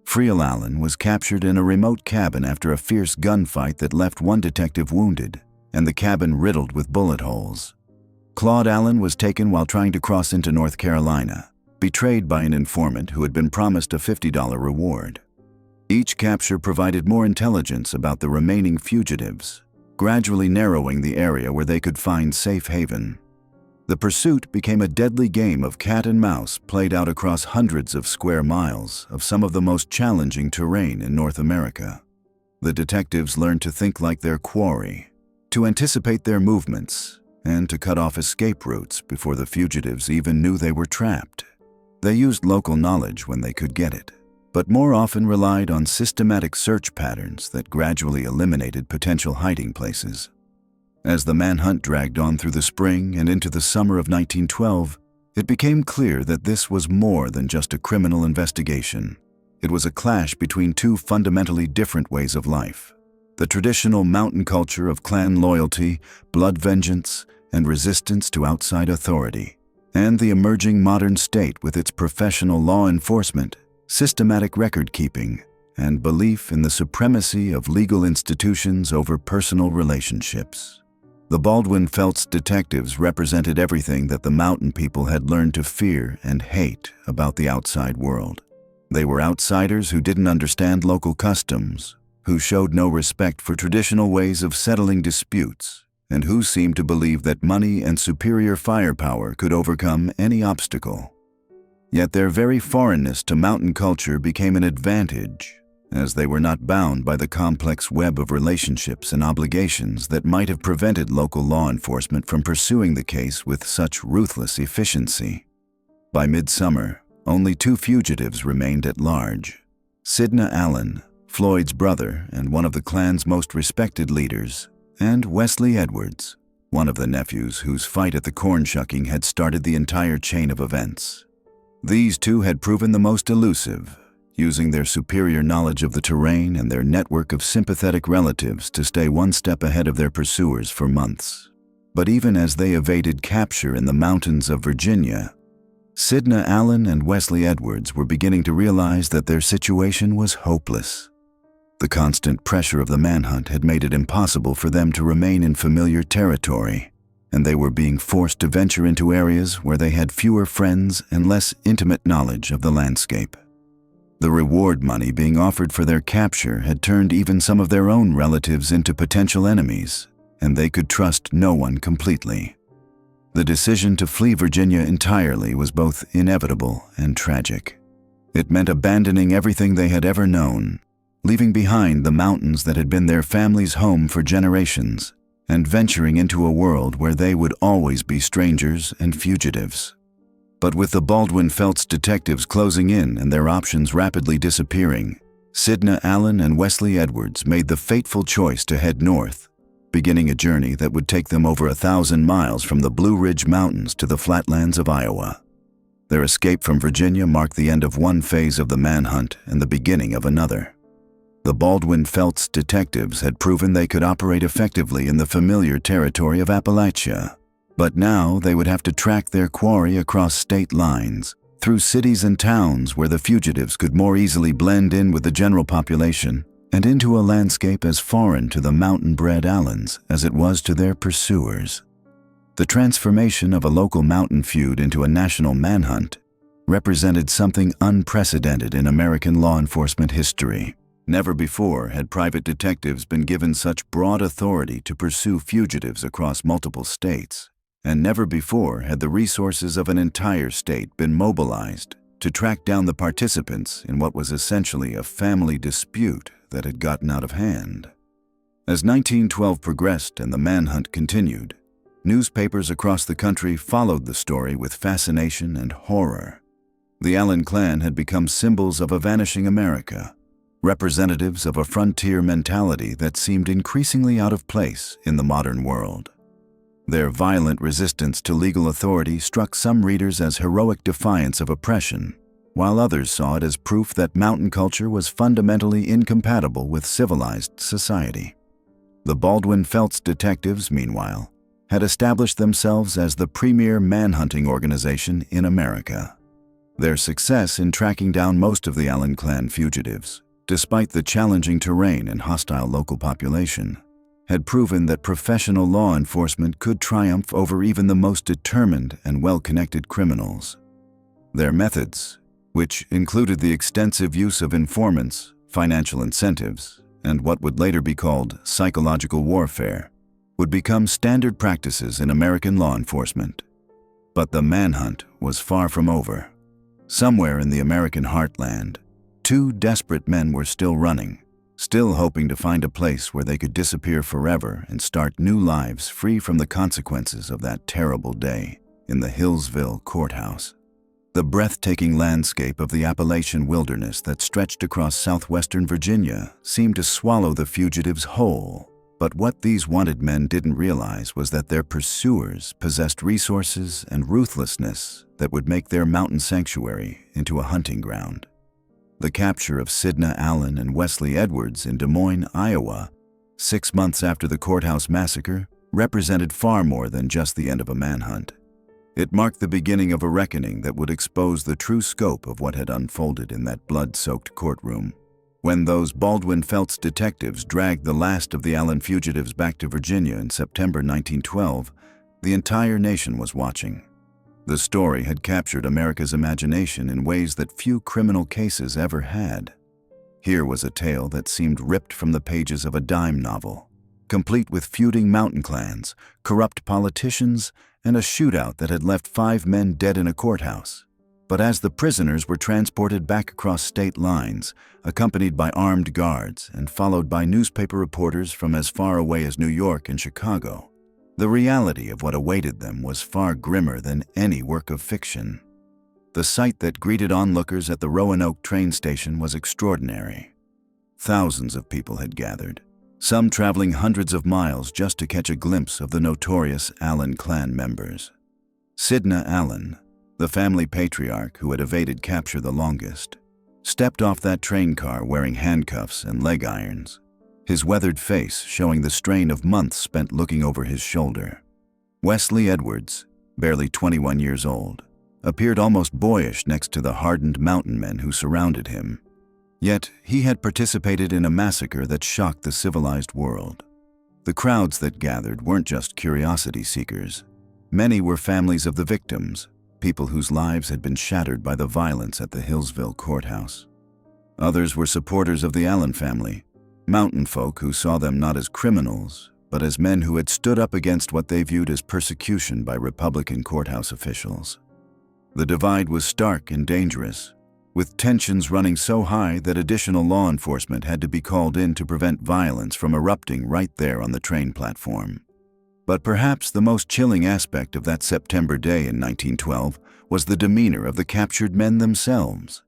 Friel Allen was captured in a remote cabin after a fierce gunfight that left one detective wounded, and the cabin riddled with bullet holes. Claude Allen was taken while trying to cross into North Carolina, betrayed by an informant who had been promised a $50 reward. Each capture provided more intelligence about the remaining fugitives, gradually narrowing the area where they could find safe haven. The pursuit became a deadly game of cat and mouse played out across hundreds of square miles of some of the most challenging terrain in North America. The detectives learned to think like their quarry, to anticipate their movements, and to cut off escape routes before the fugitives even knew they were trapped. They used local knowledge when they could get it, but more often relied on systematic search patterns that gradually eliminated potential hiding places. As the manhunt dragged on through the spring and into the summer of 1912, it became clear that this was more than just a criminal investigation. It was a clash between two fundamentally different ways of life: the traditional mountain culture of clan loyalty, blood vengeance, and resistance to outside authority, and the emerging modern state with its professional law enforcement, systematic record-keeping, and belief in the supremacy of legal institutions over personal relationships. The Baldwin Felts detectives represented everything that the mountain people had learned to fear and hate about the outside world. They were outsiders who didn't understand local customs, who showed no respect for traditional ways of settling disputes, and who seemed to believe that money and superior firepower could overcome any obstacle. Yet their very foreignness to mountain culture became an advantage, as they were not bound by the complex web of relationships and obligations that might have prevented local law enforcement from pursuing the case with such ruthless efficiency. By midsummer, only two fugitives remained at large: Sidney Allen, Floyd's brother and one of the clan's most respected leaders, and Wesley Edwards, one of the nephews whose fight at the corn shucking had started the entire chain of events. These two had proven the most elusive, using their superior knowledge of the terrain and their network of sympathetic relatives to stay one step ahead of their pursuers for months. But even as they evaded capture in the mountains of Virginia, Sidney Allen and Wesley Edwards were beginning to realize that their situation was hopeless. The constant pressure of the manhunt had made it impossible for them to remain in familiar territory, and they were being forced to venture into areas where they had fewer friends and less intimate knowledge of the landscape. The reward money being offered for their capture had turned even some of their own relatives into potential enemies, and they could trust no one completely. The decision to flee Virginia entirely was both inevitable and tragic. It meant abandoning everything they had ever known, leaving behind the mountains that had been their family's home for generations, and venturing into a world where they would always be strangers and fugitives. But with the Baldwin Felts detectives closing in and their options rapidly disappearing, Sidney Allen and Wesley Edwards made the fateful choice to head north, beginning a journey that would take them over 1,000 miles from the Blue Ridge Mountains to the flatlands of Iowa. Their escape from Virginia marked the end of one phase of the manhunt and the beginning of another. The Baldwin Felts detectives had proven they could operate effectively in the familiar territory of Appalachia, but now they would have to track their quarry across state lines, through cities and towns where the fugitives could more easily blend in with the general population, and into a landscape as foreign to the mountain-bred Allens as it was to their pursuers. The transformation of a local mountain feud into a national manhunt represented something unprecedented in American law enforcement history. Never before had private detectives been given such broad authority to pursue fugitives across multiple states, and never before had the resources of an entire state been mobilized to track down the participants in what was essentially a family dispute that had gotten out of hand. As 1912 progressed and the manhunt continued, newspapers across the country followed the story with fascination and horror. The Allen clan had become symbols of a vanishing America, representatives of a frontier mentality that seemed increasingly out of place in the modern world. Their violent resistance to legal authority struck some readers as heroic defiance of oppression, while others saw it as proof that mountain culture was fundamentally incompatible with civilized society. The Baldwin Felts detectives, meanwhile, had established themselves as the premier manhunting organization in America. Their success in tracking down most of the Allen clan fugitives, despite the challenging terrain and hostile local population, had proven that professional law enforcement could triumph over even the most determined and well-connected criminals. Their methods, which included the extensive use of informants, financial incentives, and what would later be called psychological warfare, would become standard practices in American law enforcement. But the manhunt was far from over. Somewhere in the American heartland, two desperate men were still running, still hoping to find a place where they could disappear forever and start new lives free from the consequences of that terrible day in the Hillsville Courthouse. The breathtaking landscape of the Appalachian wilderness that stretched across southwestern Virginia seemed to swallow the fugitives whole. But what these wanted men didn't realize was that their pursuers possessed resources and ruthlessness that would make their mountain sanctuary into a hunting ground. The capture of Sinister Allen and Wesley Edwards in Des Moines, Iowa, 6 months after the Courthouse Massacre, represented far more than just the end of a manhunt. It marked the beginning of a reckoning that would expose the true scope of what had unfolded in that blood-soaked courtroom. When those Baldwin Felts detectives dragged the last of the Allen fugitives back to Virginia in September 1912, the entire nation was watching. The story had captured America's imagination in ways that few criminal cases ever had. Here was a tale that seemed ripped from the pages of a dime novel, complete with feuding mountain clans, corrupt politicians, and a shootout that had left 5 men dead in a courthouse. But as the prisoners were transported back across state lines, accompanied by armed guards and followed by newspaper reporters from as far away as New York and Chicago, the reality of what awaited them was far grimmer than any work of fiction. The sight that greeted onlookers at the Roanoke train station was extraordinary. Thousands of people had gathered, some traveling hundreds of miles just to catch a glimpse of the notorious Allen clan members. Sinister Allen, the family patriarch who had evaded capture the longest, stepped off that train car wearing handcuffs and leg irons, his weathered face showing the strain of months spent looking over his shoulder. Wesley Edwards, barely 21 years old, appeared almost boyish next to the hardened mountain men who surrounded him. Yet he had participated in a massacre that shocked the civilized world. The crowds that gathered weren't just curiosity seekers. Many were families of the victims, people whose lives had been shattered by the violence at the Hillsville Courthouse. Others were supporters of the Allen family, mountain folk who saw them not as criminals, but as men who had stood up against what they viewed as persecution by Republican courthouse officials. The divide was stark and dangerous, with tensions running so high that additional law enforcement had to be called in to prevent violence from erupting right there on the train platform. But perhaps the most chilling aspect of that September day in 1912 was the demeanor of the captured men themselves.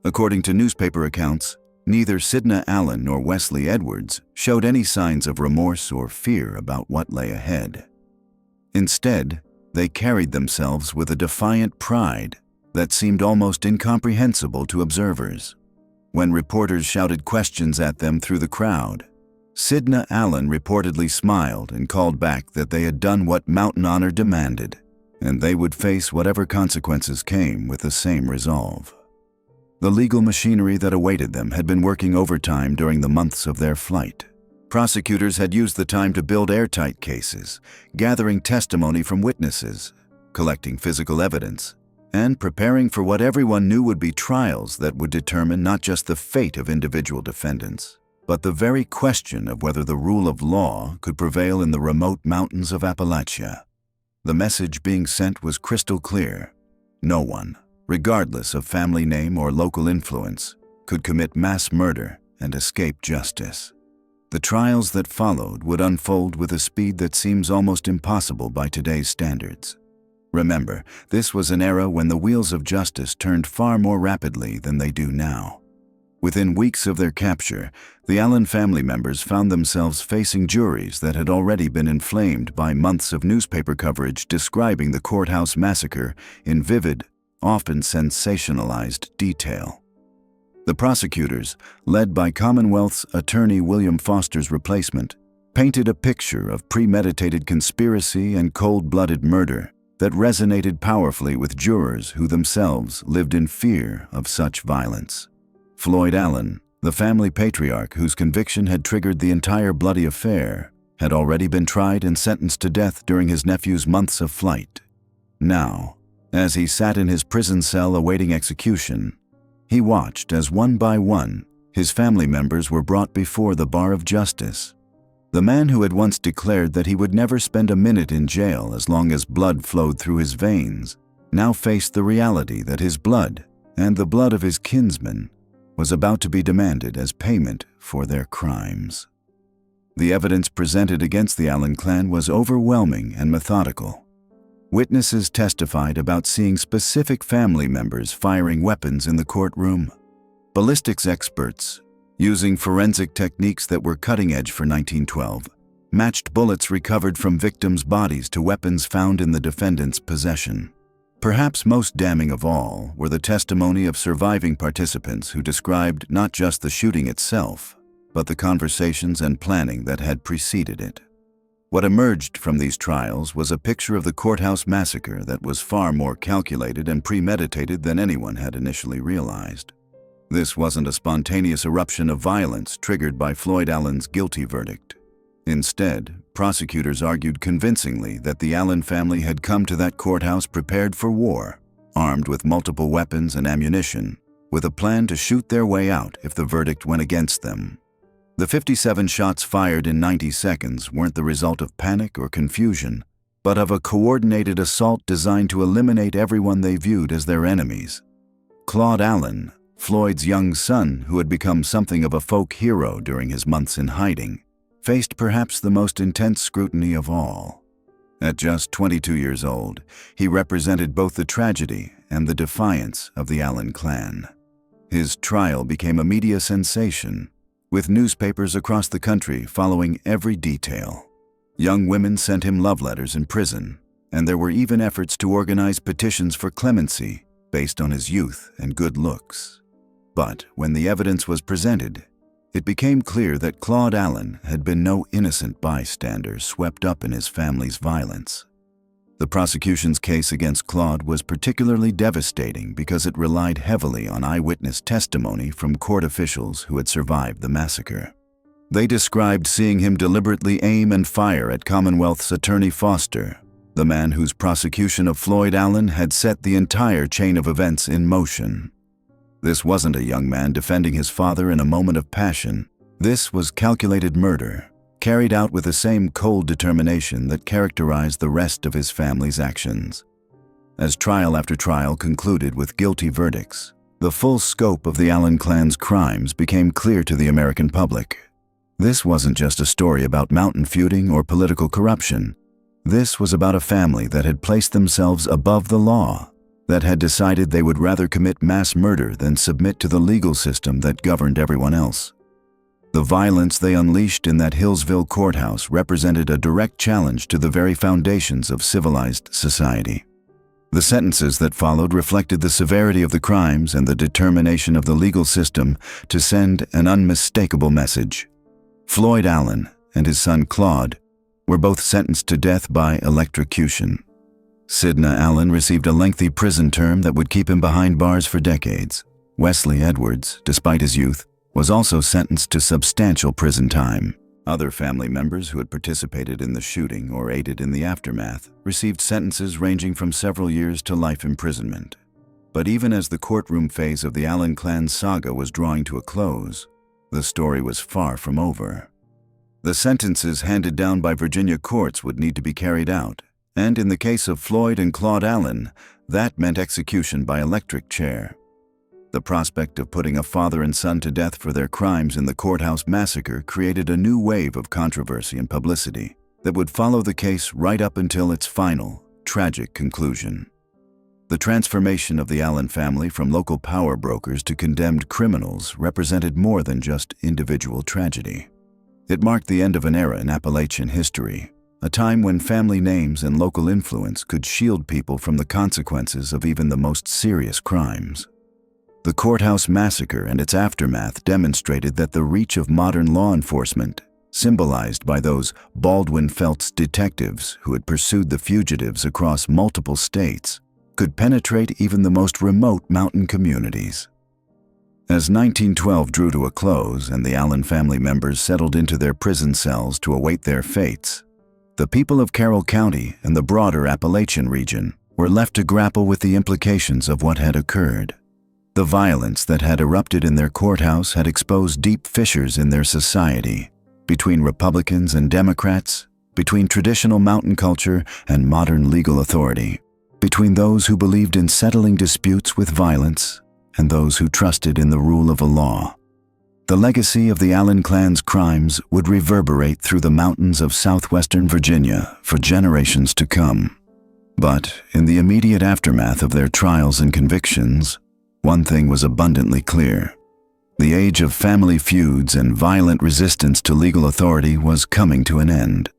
According to newspaper accounts, neither Sinister Allen nor Wesley Edwards showed any signs of remorse or fear about what lay ahead. Instead, they carried themselves with a defiant pride that seemed almost incomprehensible to observers. When reporters shouted questions at them through the crowd, Sinister Allen reportedly smiled and called back that they had done what mountain honor demanded, and they would face whatever consequences came with the same resolve. The legal machinery that awaited them had been working overtime during the months of their flight. Prosecutors had used the time to build airtight cases, gathering testimony from witnesses, collecting physical evidence, and preparing for what everyone knew would be trials that would determine not just the fate of individual defendants, but the very question of whether the rule of law could prevail in the remote mountains of Appalachia. The message being sent was crystal clear. No one, regardless of family name or local influence, could commit mass murder and escape justice. The trials that followed would unfold with a speed that seems almost impossible by today's standards. Remember, this was an era when the wheels of justice turned far more rapidly than they do now. Within weeks of their capture, the Allen family members found themselves facing juries that had already been inflamed by months of newspaper coverage describing the Courthouse Massacre in vivid, often sensationalized detail. The prosecutors, led by Commonwealth's attorney William Foster's replacement, painted a picture of premeditated conspiracy and cold-blooded murder that resonated powerfully with jurors who themselves lived in fear of such violence. Floyd Allen, the family patriarch whose conviction had triggered the entire bloody affair, had already been tried and sentenced to death during his nephew's months of flight. Now, as he sat in his prison cell awaiting execution, he watched as one by one his family members were brought before the bar of justice. The man who had once declared that he would never spend a minute in jail as long as blood flowed through his veins now faced the reality that his blood, and the blood of his kinsmen, was about to be demanded as payment for their crimes. The evidence presented against the Allen clan was overwhelming and methodical. Witnesses testified about seeing specific family members firing weapons in the courtroom. Ballistics experts, using forensic techniques that were cutting-edge for 1912, matched bullets recovered from victims' bodies to weapons found in the defendant's possession. Perhaps most damning of all were the testimony of surviving participants who described not just the shooting itself, but the conversations and planning that had preceded it. What emerged from these trials was a picture of the Courthouse Massacre that was far more calculated and premeditated than anyone had initially realized. This wasn't a spontaneous eruption of violence triggered by Floyd Allen's guilty verdict. Instead, prosecutors argued convincingly that the Allen family had come to that courthouse prepared for war, armed with multiple weapons and ammunition, with a plan to shoot their way out if the verdict went against them. The 57 shots fired in 90 seconds weren't the result of panic or confusion, but of a coordinated assault designed to eliminate everyone they viewed as their enemies. Claude Allen, Floyd's young son who had become something of a folk hero during his months in hiding, faced perhaps the most intense scrutiny of all. At just 22 years old, he represented both the tragedy and the defiance of the Allen clan. His trial became a media sensation, with newspapers across the country following every detail. Young women sent him love letters in prison, and there were even efforts to organize petitions for clemency based on his youth and good looks. But when the evidence was presented, it became clear that Claude Allen had been no innocent bystander swept up in his family's violence. The prosecution's case against Claude was particularly devastating because it relied heavily on eyewitness testimony from court officials who had survived the massacre. They described seeing him deliberately aim and fire at Commonwealth's attorney Foster, the man whose prosecution of Floyd Allen had set the entire chain of events in motion. This wasn't a young man defending his father in a moment of passion. This was calculated murder, carried out with the same cold determination that characterized the rest of his family's actions. As trial after trial concluded with guilty verdicts, the full scope of the Allen clan's crimes became clear to the American public. This wasn't just a story about mountain feuding or political corruption. This was about a family that had placed themselves above the law, that had decided they would rather commit mass murder than submit to the legal system that governed everyone else. The violence they unleashed in that Hillsville courthouse represented a direct challenge to the very foundations of civilized society. The sentences that followed reflected the severity of the crimes and the determination of the legal system to send an unmistakable message. Floyd Allen and his son Claude were both sentenced to death by electrocution. Sidna Allen received a lengthy prison term that would keep him behind bars for decades. Wesley Edwards, despite his youth, was also sentenced to substantial prison time. Other family members who had participated in the shooting or aided in the aftermath received sentences ranging from several years to life imprisonment. But even as the courtroom phase of the Allen clan saga was drawing to a close, the story was far from over. The sentences handed down by Virginia courts would need to be carried out, and in the case of Floyd and Claude Allen, that meant execution by electric chair. The prospect of putting a father and son to death for their crimes in the Courthouse Massacre created a new wave of controversy and publicity that would follow the case right up until its final, tragic conclusion. The transformation of the Allen family from local power brokers to condemned criminals represented more than just individual tragedy. It marked the end of an era in Appalachian history, a time when family names and local influence could shield people from the consequences of even the most serious crimes. The Courthouse Massacre and its aftermath demonstrated that the reach of modern law enforcement, symbolized by those Baldwin Felts detectives who had pursued the fugitives across multiple states, could penetrate even the most remote mountain communities. As 1912 drew to a close and the Allen family members settled into their prison cells to await their fates, the people of Carroll County and the broader Appalachian region were left to grapple with the implications of what had occurred. The violence that had erupted in their courthouse had exposed deep fissures in their society, between Republicans and Democrats, between traditional mountain culture and modern legal authority, between those who believed in settling disputes with violence and those who trusted in the rule of the law. The legacy of the Allen clan's crimes would reverberate through the mountains of southwestern Virginia for generations to come. But in the immediate aftermath of their trials and convictions, one thing was abundantly clear. The age of family feuds and violent resistance to legal authority was coming to an end.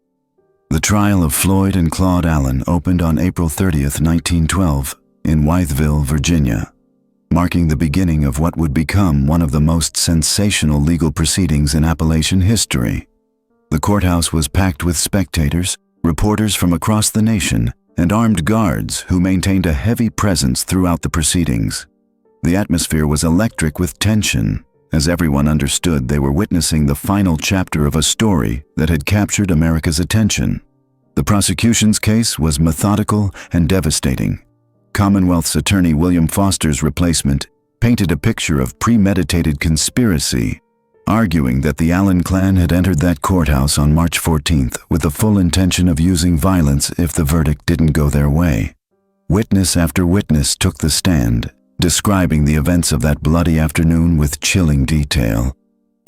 The trial of Floyd and Claude Allen opened on April 30th, 1912, in Wytheville, Virginia, marking the beginning of what would become one of the most sensational legal proceedings in Appalachian history. The courthouse was packed with spectators, reporters from across the nation, and armed guards who maintained a heavy presence throughout the proceedings. The atmosphere was electric with tension, as everyone understood they were witnessing the final chapter of a story that had captured America's attention. The prosecution's case was methodical and devastating. Commonwealth's attorney William Foster's replacement painted a picture of premeditated conspiracy, arguing that the Allen clan had entered that courthouse on March 14th with the full intention of using violence if the verdict didn't go their way. Witness after witness took the stand, describing the events of that bloody afternoon with chilling detail.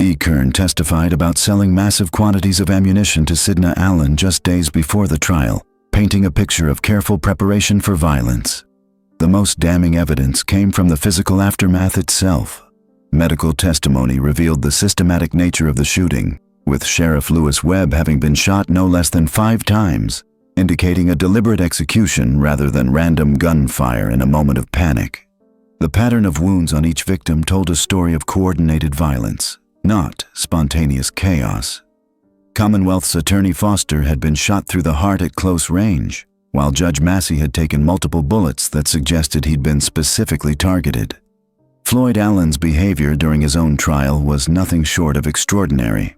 E. Kern testified about selling massive quantities of ammunition to Sidney Allen just days before the trial, painting a picture of careful preparation for violence. The most damning evidence came from the physical aftermath itself. Medical testimony revealed the systematic nature of the shooting, with Sheriff Lewis Webb having been shot no less than 5 times, indicating a deliberate execution rather than random gunfire in a moment of panic. The pattern of wounds on each victim told a story of coordinated violence, not spontaneous chaos. Commonwealth's attorney Foster had been shot through the heart at close range, while Judge Massey had taken multiple bullets that suggested he'd been specifically targeted. Floyd Allen's behavior during his own trial was nothing short of extraordinary.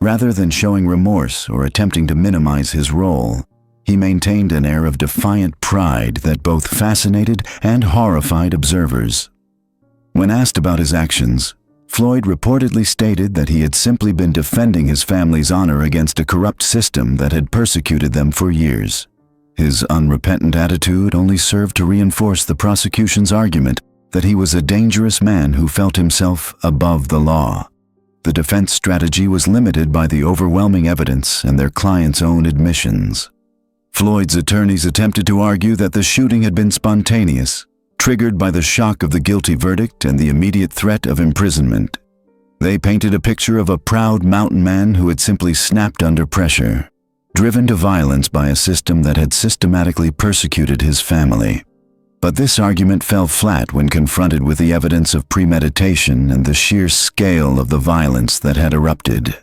Rather than showing remorse or attempting to minimize his role, he maintained an air of defiant pride that both fascinated and horrified observers. When asked about his actions, Floyd reportedly stated that he had simply been defending his family's honor against a corrupt system that had persecuted them for years. His unrepentant attitude only served to reinforce the prosecution's argument that he was a dangerous man who felt himself above the law. The defense strategy was limited by the overwhelming evidence and their client's own admissions. Floyd's attorneys attempted to argue that the shooting had been spontaneous, triggered by the shock of the guilty verdict and the immediate threat of imprisonment. They painted a picture of a proud mountain man who had simply snapped under pressure, driven to violence by a system that had systematically persecuted his family. But this argument fell flat when confronted with the evidence of premeditation and the sheer scale of the violence that had erupted.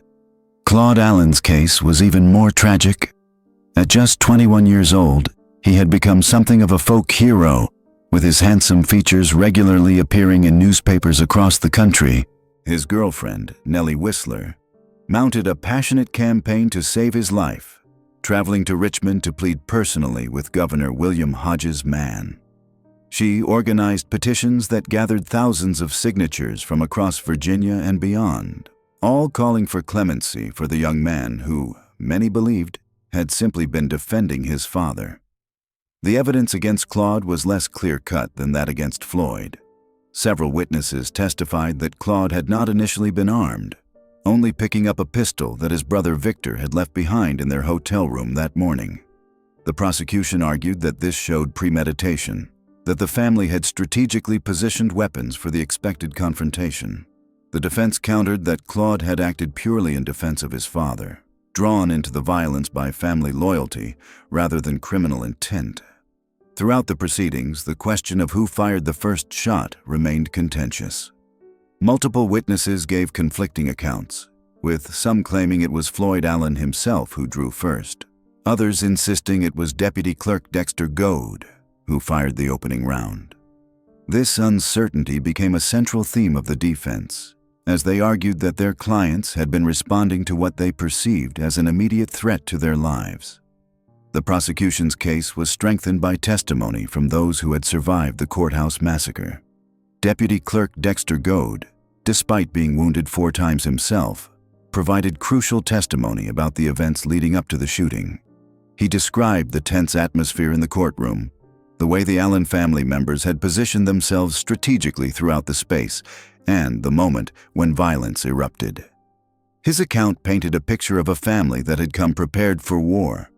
Claude Allen's case was even more tragic. At just 21 years old, he had become something of a folk hero, with his handsome features regularly appearing in newspapers across the country. His girlfriend, Nellie Whistler, mounted a passionate campaign to save his life, traveling to Richmond to plead personally with Governor William Hodges Mann. She organized petitions that gathered thousands of signatures from across Virginia and beyond, all calling for clemency for the young man who, many believed, had simply been defending his father. The evidence against Claude was less clear-cut than that against Floyd. Several witnesses testified that Claude had not initially been armed, only picking up a pistol that his brother Victor had left behind in their hotel room that morning. The prosecution argued that this showed premeditation, that the family had strategically positioned weapons for the expected confrontation. The defense countered that Claude had acted purely in defense of his father, drawn into the violence by family loyalty rather than criminal intent. Throughout the proceedings, the question of who fired the first shot remained contentious. Multiple witnesses gave conflicting accounts, with some claiming it was Floyd Allen himself who drew first, others insisting it was Deputy Clerk Dexter Goad who fired the opening round. This uncertainty became a central theme of the defense, as they argued that their clients had been responding to what they perceived as an immediate threat to their lives. The prosecution's case was strengthened by testimony from those who had survived the Courthouse Massacre. Deputy Clerk Dexter Goad, despite being wounded 4 times himself, provided crucial testimony about the events leading up to the shooting. He described the tense atmosphere in the courtroom, the way the Allen family members had positioned themselves strategically throughout the space, and the moment when violence erupted. His account painted a picture of a family that had come prepared for war.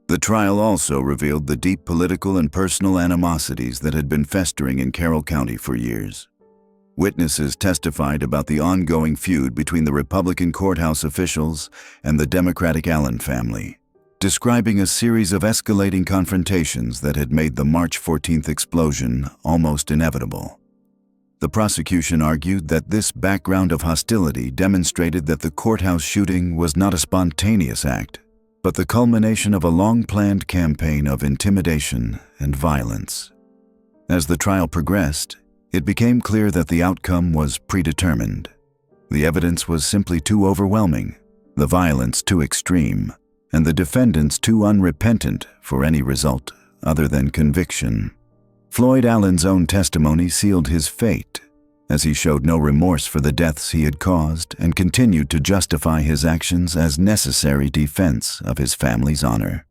The trial also revealed the deep political and personal animosities that had been festering in Carroll County for years. Witnesses testified about the ongoing feud between the Republican courthouse officials and the Democratic Allen family, describing a series of escalating confrontations that had made the March 14th explosion almost inevitable. The prosecution argued that this background of hostility demonstrated that the courthouse shooting was not a spontaneous act, but the culmination of a long-planned campaign of intimidation and violence. As the trial progressed, it became clear that the outcome was predetermined. The evidence was simply too overwhelming, the violence too extreme, and the defendants too unrepentant for any result other than conviction. Floyd Allen's own testimony sealed his fate, as he showed no remorse for the deaths he had caused and continued to justify his actions as necessary defense of his family's honor.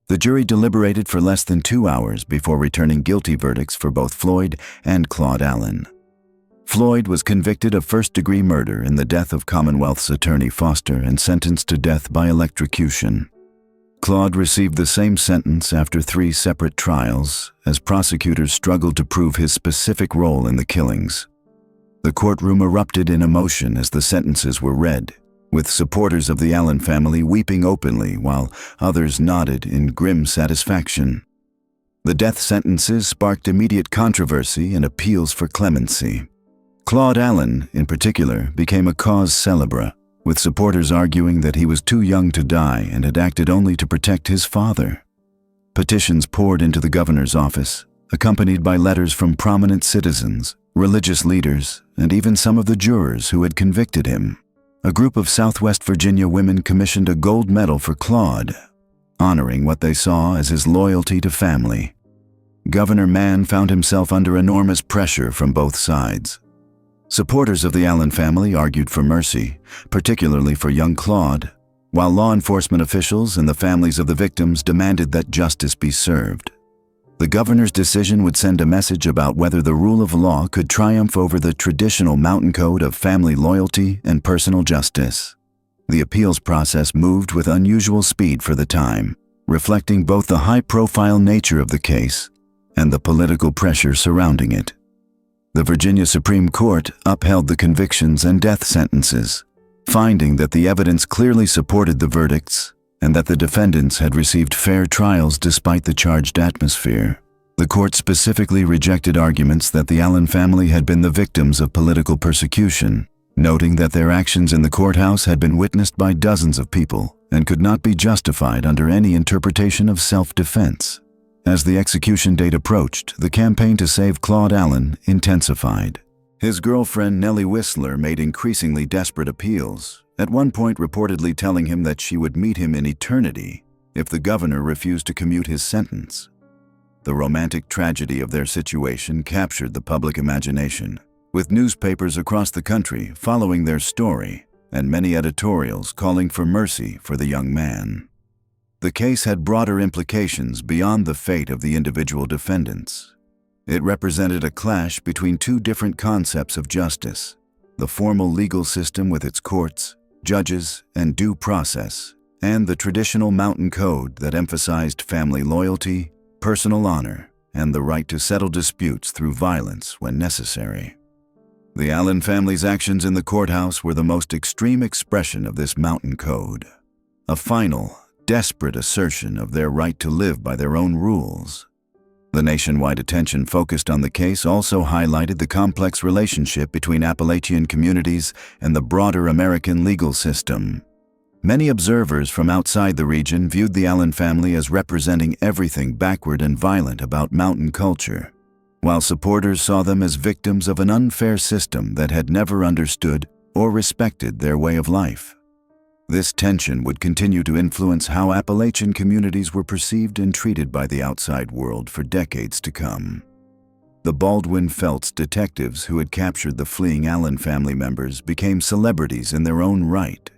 The jury deliberated for less than 2 hours before returning guilty verdicts for both Floyd and Claude Allen. Floyd was convicted of first-degree murder in the death of Commonwealth's attorney Foster and sentenced to death by electrocution. Claude received the same sentence after 3 separate trials, as prosecutors struggled to prove his specific role in the killings. The courtroom erupted in emotion as the sentences were read, with supporters of the Allen family weeping openly while others nodded in grim satisfaction. The death sentences sparked immediate controversy and appeals for clemency. Claude Allen, in particular, became a cause célèbre, with supporters arguing that he was too young to die and had acted only to protect his father. Petitions poured into the governor's office, accompanied by letters from prominent citizens, religious leaders, and even some of the jurors who had convicted him. A group of Southwest Virginia women commissioned a gold medal for Claude, honoring what they saw as his loyalty to family. Governor Mann found himself under enormous pressure from both sides. Supporters of the Allen family argued for mercy, particularly for young Claude, while law enforcement officials and the families of the victims demanded that justice be served. The governor's decision would send a message about whether the rule of law could triumph over the traditional mountain code of family loyalty and personal justice. The appeals process moved with unusual speed for the time, reflecting both the high-profile nature of the case and the political pressure surrounding it. The Virginia Supreme Court upheld the convictions and death sentences, finding that the evidence clearly supported the verdicts and that the defendants had received fair trials despite the charged atmosphere. The court specifically rejected arguments that the Allen family had been the victims of political persecution, noting that their actions in the courthouse had been witnessed by dozens of people and could not be justified under any interpretation of self-defense. As the execution date approached, the campaign to save Claude Allen intensified. His girlfriend Nellie Whistler made increasingly desperate appeals, at one point reportedly telling him that she would meet him in eternity if the governor refused to commute his sentence. The romantic tragedy of their situation captured the public imagination, with newspapers across the country following their story and many editorials calling for mercy for the young man. The case had broader implications beyond the fate of the individual defendants. It represented a clash between two different concepts of justice: the formal legal system with its courts, judges, and due process, and the traditional mountain code that emphasized family loyalty, personal honor, and the right to settle disputes through violence when necessary. The Allen family's actions in the courthouse were the most extreme expression of this mountain code, a final, desperate assertion of their right to live by their own rules. The nationwide attention focused on the case also highlighted the complex relationship between Appalachian communities and the broader American legal system. Many observers from outside the region viewed the Allen family as representing everything backward and violent about mountain culture, while supporters saw them as victims of an unfair system that had never understood or respected their way of life. This tension would continue to influence how Appalachian communities were perceived and treated by the outside world for decades to come. The Baldwin Felts detectives who had captured the fleeing Allen family members became celebrities in their own right,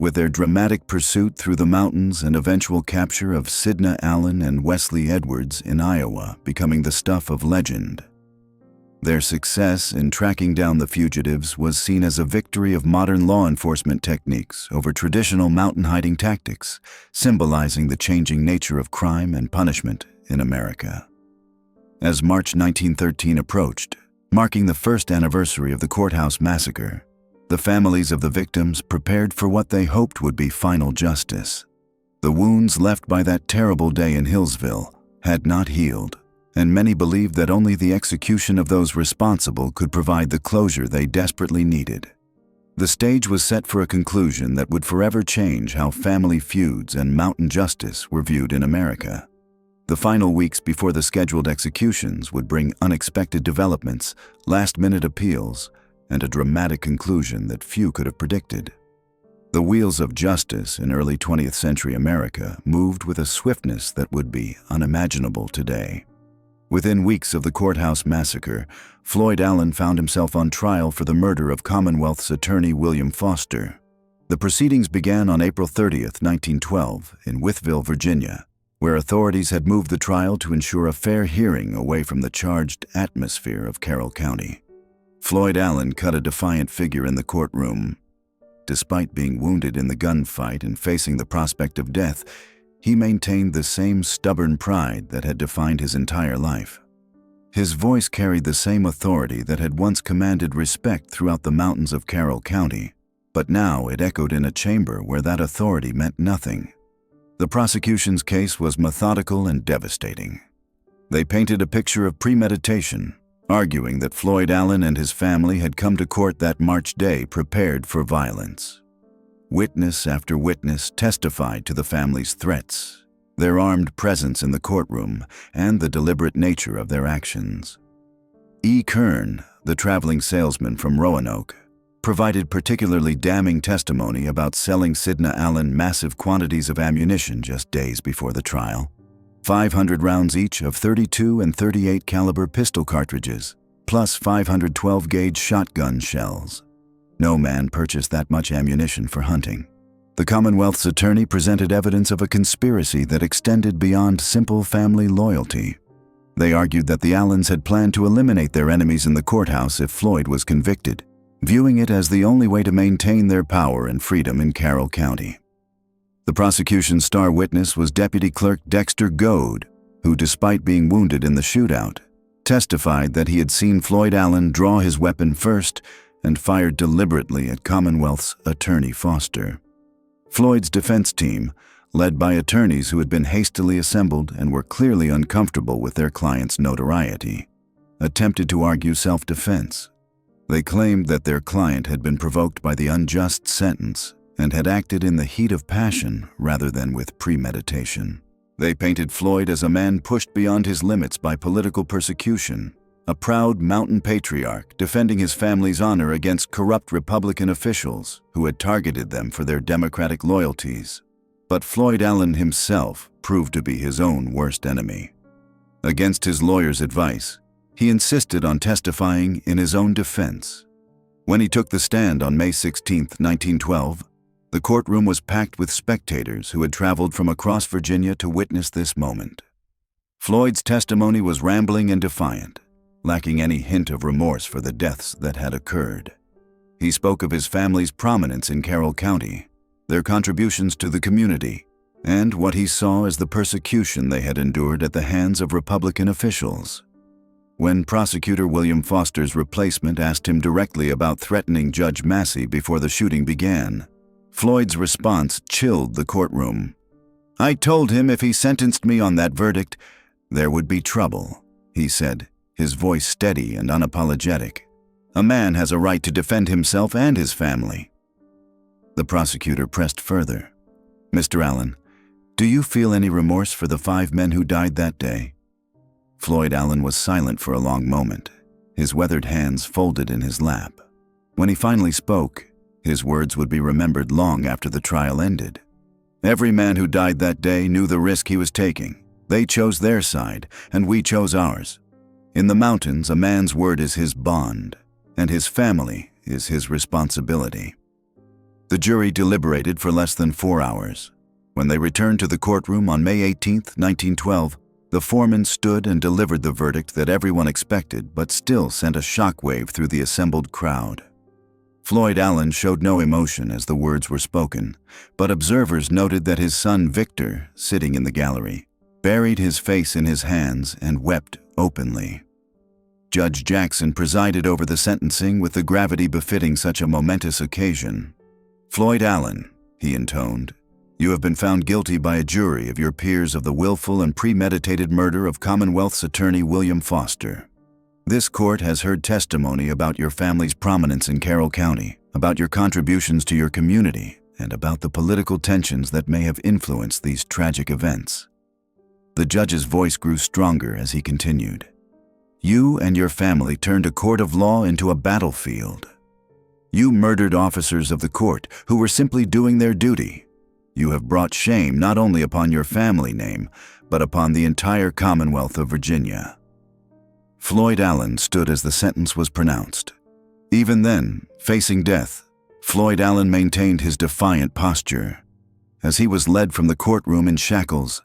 with their dramatic pursuit through the mountains and eventual capture of Sidna Allen and Wesley Edwards in Iowa becoming the stuff of legend. Their success in tracking down the fugitives was seen as a victory of modern law enforcement techniques over traditional mountain hiding tactics, symbolizing the changing nature of crime and punishment in America. As March 1913 approached, marking the first anniversary of the Courthouse Massacre, the families of the victims prepared for what they hoped would be final justice. The wounds left by that terrible day in Hillsville had not healed, and many believed that only the execution of those responsible could provide the closure they desperately needed. The stage was set for a conclusion that would forever change how family feuds and mountain justice were viewed in America. The final weeks before the scheduled executions would bring unexpected developments, last-minute appeals, and a dramatic conclusion that few could have predicted. The wheels of justice in early 20th century America moved with a swiftness that would be unimaginable today. Within weeks of the Courthouse Massacre, Floyd Allen found himself on trial for the murder of Commonwealth's attorney William Foster. The proceedings began on April 30, 1912, in Wytheville, Virginia, where authorities had moved the trial to ensure a fair hearing away from the charged atmosphere of Carroll County. Floyd Allen cut a defiant figure in the courtroom. Despite being wounded in the gunfight and facing the prospect of death, he maintained the same stubborn pride that had defined his entire life. His voice carried the same authority that had once commanded respect throughout the mountains of Carroll County, but now it echoed in a chamber where that authority meant nothing. The prosecution's case was methodical and devastating. They painted a picture of premeditation, arguing that Floyd Allen and his family had come to court that March day prepared for violence. Witness after witness testified to the family's threats, their armed presence in the courtroom, and the deliberate nature of their actions. E. Kern, the traveling salesman from Roanoke, provided particularly damning testimony about selling Sidna Allen massive quantities of ammunition just days before the trial. 500 rounds each of .32 and .38 caliber pistol cartridges, plus 512-gauge shotgun shells. No man purchased that much ammunition for hunting. The Commonwealth's attorney presented evidence of a conspiracy that extended beyond simple family loyalty. They argued that the Allens had planned to eliminate their enemies in the courthouse if Floyd was convicted, viewing it as the only way to maintain their power and freedom in Carroll County. The prosecution's star witness was Deputy Clerk Dexter Goad, who, despite being wounded in the shootout, testified that he had seen Floyd Allen draw his weapon first and fired deliberately at Commonwealth's attorney Foster. Floyd's defense team, led by attorneys who had been hastily assembled and were clearly uncomfortable with their client's notoriety, attempted to argue self-defense. They claimed that their client had been provoked by the unjust sentence and had acted in the heat of passion rather than with premeditation. They painted Floyd as a man pushed beyond his limits by political persecution, a proud mountain patriarch defending his family's honor against corrupt Republican officials who had targeted them for their Democratic loyalties. But Floyd Allen himself proved to be his own worst enemy. Against his lawyer's advice, he insisted on testifying in his own defense. When he took the stand on May 16, 1912, the courtroom was packed with spectators who had traveled from across Virginia to witness this moment. Floyd's testimony was rambling and defiant, lacking any hint of remorse for the deaths that had occurred. He spoke of his family's prominence in Carroll County, their contributions to the community, and what he saw as the persecution they had endured at the hands of Republican officials. When prosecutor William Foster's replacement asked him directly about threatening Judge Massey before the shooting began, Floyd's response chilled the courtroom. "I told him if he sentenced me on that verdict, there would be trouble," he said, his voice steady and unapologetic. "A man has a right to defend himself and his family." The prosecutor pressed further. "Mr. Allen, do you feel any remorse for the 5 men who died that day?" Floyd Allen was silent for a long moment, his weathered hands folded in his lap. When he finally spoke, his words would be remembered long after the trial ended. "Every man who died that day knew the risk he was taking. They chose their side, and we chose ours. In the mountains, a man's word is his bond, and his family is his responsibility." The jury deliberated for less than 4 hours. When they returned to the courtroom on May 18, 1912, the foreman stood and delivered the verdict that everyone expected but still sent a shockwave through the assembled crowd. Floyd Allen showed no emotion as the words were spoken, but observers noted that his son Victor, sitting in the gallery, buried his face in his hands and wept openly. Judge Jackson presided over the sentencing with the gravity befitting such a momentous occasion. "Floyd Allen," he intoned, "you have been found guilty by a jury of your peers of the willful and premeditated murder of Commonwealth's attorney William Foster. This court has heard testimony about your family's prominence in Carroll County, about your contributions to your community, and about the political tensions that may have influenced these tragic events." The judge's voice grew stronger as he continued. "You and your family turned a court of law into a battlefield. You murdered officers of the court who were simply doing their duty. You have brought shame not only upon your family name, but upon the entire Commonwealth of Virginia." Floyd Allen stood as the sentence was pronounced. Even then, facing death, Floyd Allen maintained his defiant posture. As he was led from the courtroom in shackles,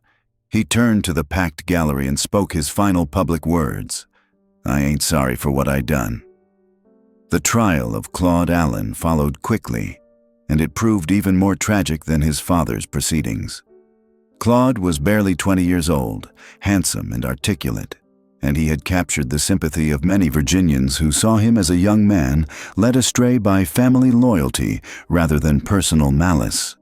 he turned to the packed gallery and spoke his final public words. "I ain't sorry for what I done." The trial of Claude Allen followed quickly, and it proved even more tragic than his father's proceedings. Claude was barely 20 years old, handsome and articulate, and he had captured the sympathy of many Virginians who saw him as a young man led astray by family loyalty rather than personal malice.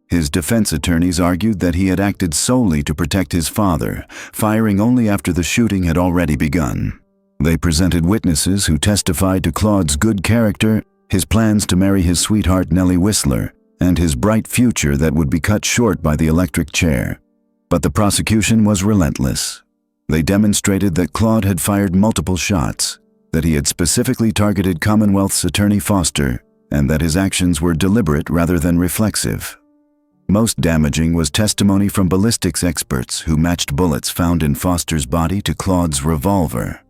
His defense attorneys argued that he had acted solely to protect his father, firing only after the shooting had already begun. They presented witnesses who testified to Claude's good character, his plans to marry his sweetheart Nellie Whistler, and his bright future that would be cut short by the electric chair. But the prosecution was relentless. They demonstrated that Claude had fired multiple shots, that he had specifically targeted Commonwealth's attorney Foster, and that his actions were deliberate rather than reflexive. Most damaging was testimony from ballistics experts who matched bullets found in Foster's body to Claude's revolver.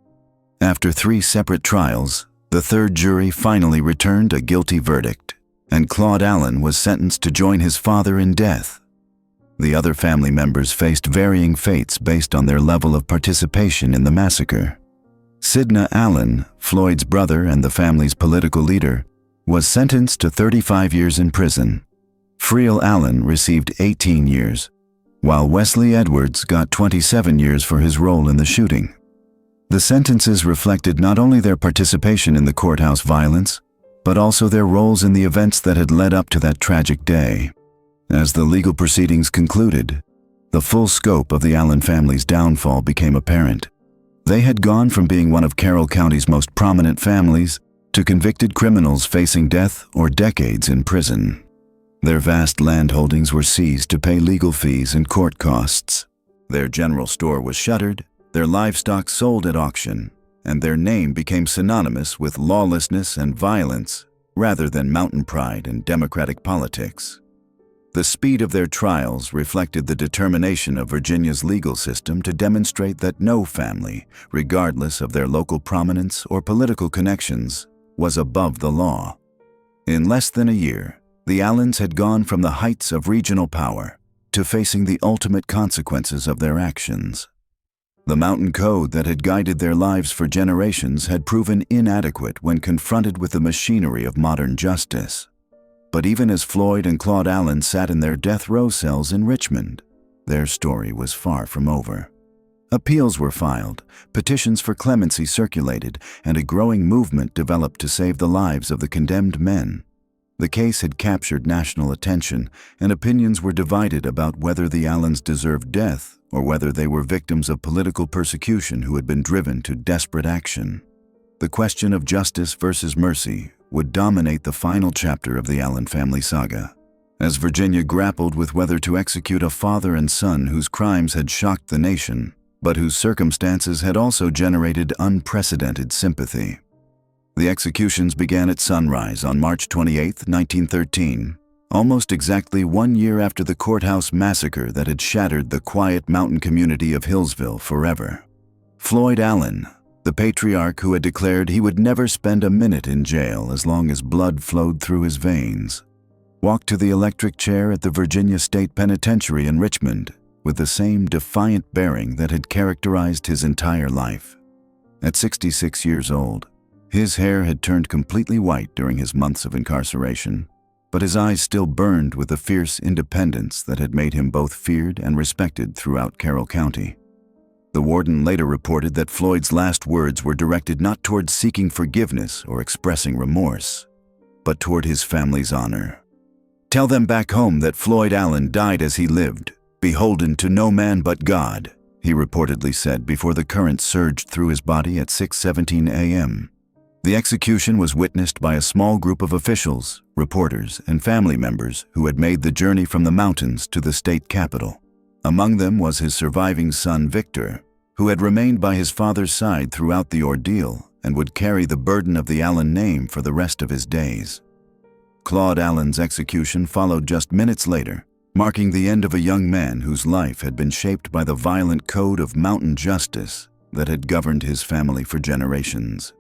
After 3 separate trials, the third jury finally returned a guilty verdict, and Claude Allen was sentenced to join his father in death. The other family members faced varying fates based on their level of participation in the massacre. Sidna Allen, Floyd's brother and the family's political leader, was sentenced to 35 years in prison. Friel Allen received 18 years, while Wesley Edwards got 27 years for his role in the shooting. The sentences reflected not only their participation in the courthouse violence, but also their roles in the events that had led up to that tragic day. As the legal proceedings concluded, the full scope of the Allen family's downfall became apparent. They had gone from being one of Carroll County's most prominent families to convicted criminals facing death or decades in prison. Their vast land holdings were seized to pay legal fees and court costs, Their general store was shuttered, their livestock sold at auction, and their name became synonymous with lawlessness and violence rather than mountain pride and democratic politics. The speed of their trials reflected the determination of Virginia's legal system to demonstrate that no family, regardless of their local prominence or political connections, was above the law. In less than a year, the Allens had gone from the heights of regional power to facing the ultimate consequences of their actions. The mountain code that had guided their lives for generations had proven inadequate when confronted with the machinery of modern justice. But even as Floyd and Claude Allen sat in their death row cells in Richmond, their story was far from over. Appeals were filed, petitions for clemency circulated, and a growing movement developed to save the lives of the condemned men. The case had captured national attention, and opinions were divided about whether the Allens deserved death or whether they were victims of political persecution who had been driven to desperate action. The question of justice versus mercy would dominate the final chapter of the Allen family saga, as Virginia grappled with whether to execute a father and son whose crimes had shocked the nation, but whose circumstances had also generated unprecedented sympathy. The executions began at sunrise on March 28, 1913, almost exactly 1 year after the Courthouse Massacre that had shattered the quiet mountain community of Hillsville forever. Floyd Allen, the patriarch who had declared he would never spend a minute in jail as long as blood flowed through his veins, walked to the electric chair at the Virginia State Penitentiary in Richmond with the same defiant bearing that had characterized his entire life. At 66 years old, his hair had turned completely white during his months of incarceration, but his eyes still burned with the fierce independence that had made him both feared and respected throughout Carroll County. The warden later reported that Floyd's last words were directed not toward seeking forgiveness or expressing remorse, but toward his family's honor. "Tell them back home that Floyd Allen died as he lived, beholden to no man but God," he reportedly said before the current surged through his body at 6:17 a.m. The execution was witnessed by a small group of officials, reporters, and family members who had made the journey from the mountains to the state capitol. Among them was his surviving son Victor, who had remained by his father's side throughout the ordeal and would carry the burden of the Allen name for the rest of his days. Claude Allen's execution followed just minutes later, marking the end of a young man whose life had been shaped by the violent code of mountain justice that had governed his family for generations.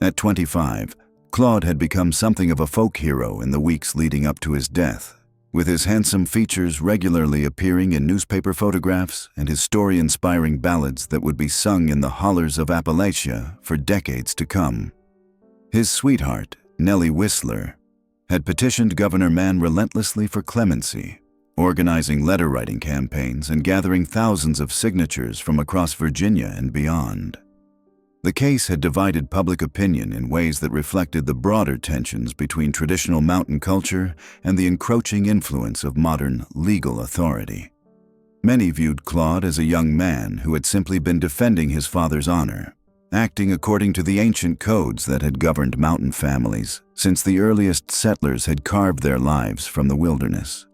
At 25, Claude had become something of a folk hero in the weeks leading up to his death, with his handsome features regularly appearing in newspaper photographs and his story-inspiring ballads that would be sung in the hollers of Appalachia for decades to come. His sweetheart, Nellie Whistler, had petitioned Governor Mann relentlessly for clemency, organizing letter-writing campaigns and gathering thousands of signatures from across Virginia and beyond. The case had divided public opinion in ways that reflected the broader tensions between traditional mountain culture and the encroaching influence of modern legal authority. Many viewed Claude as a young man who had simply been defending his father's honor, acting according to the ancient codes that had governed mountain families since the earliest settlers had carved their lives from the wilderness.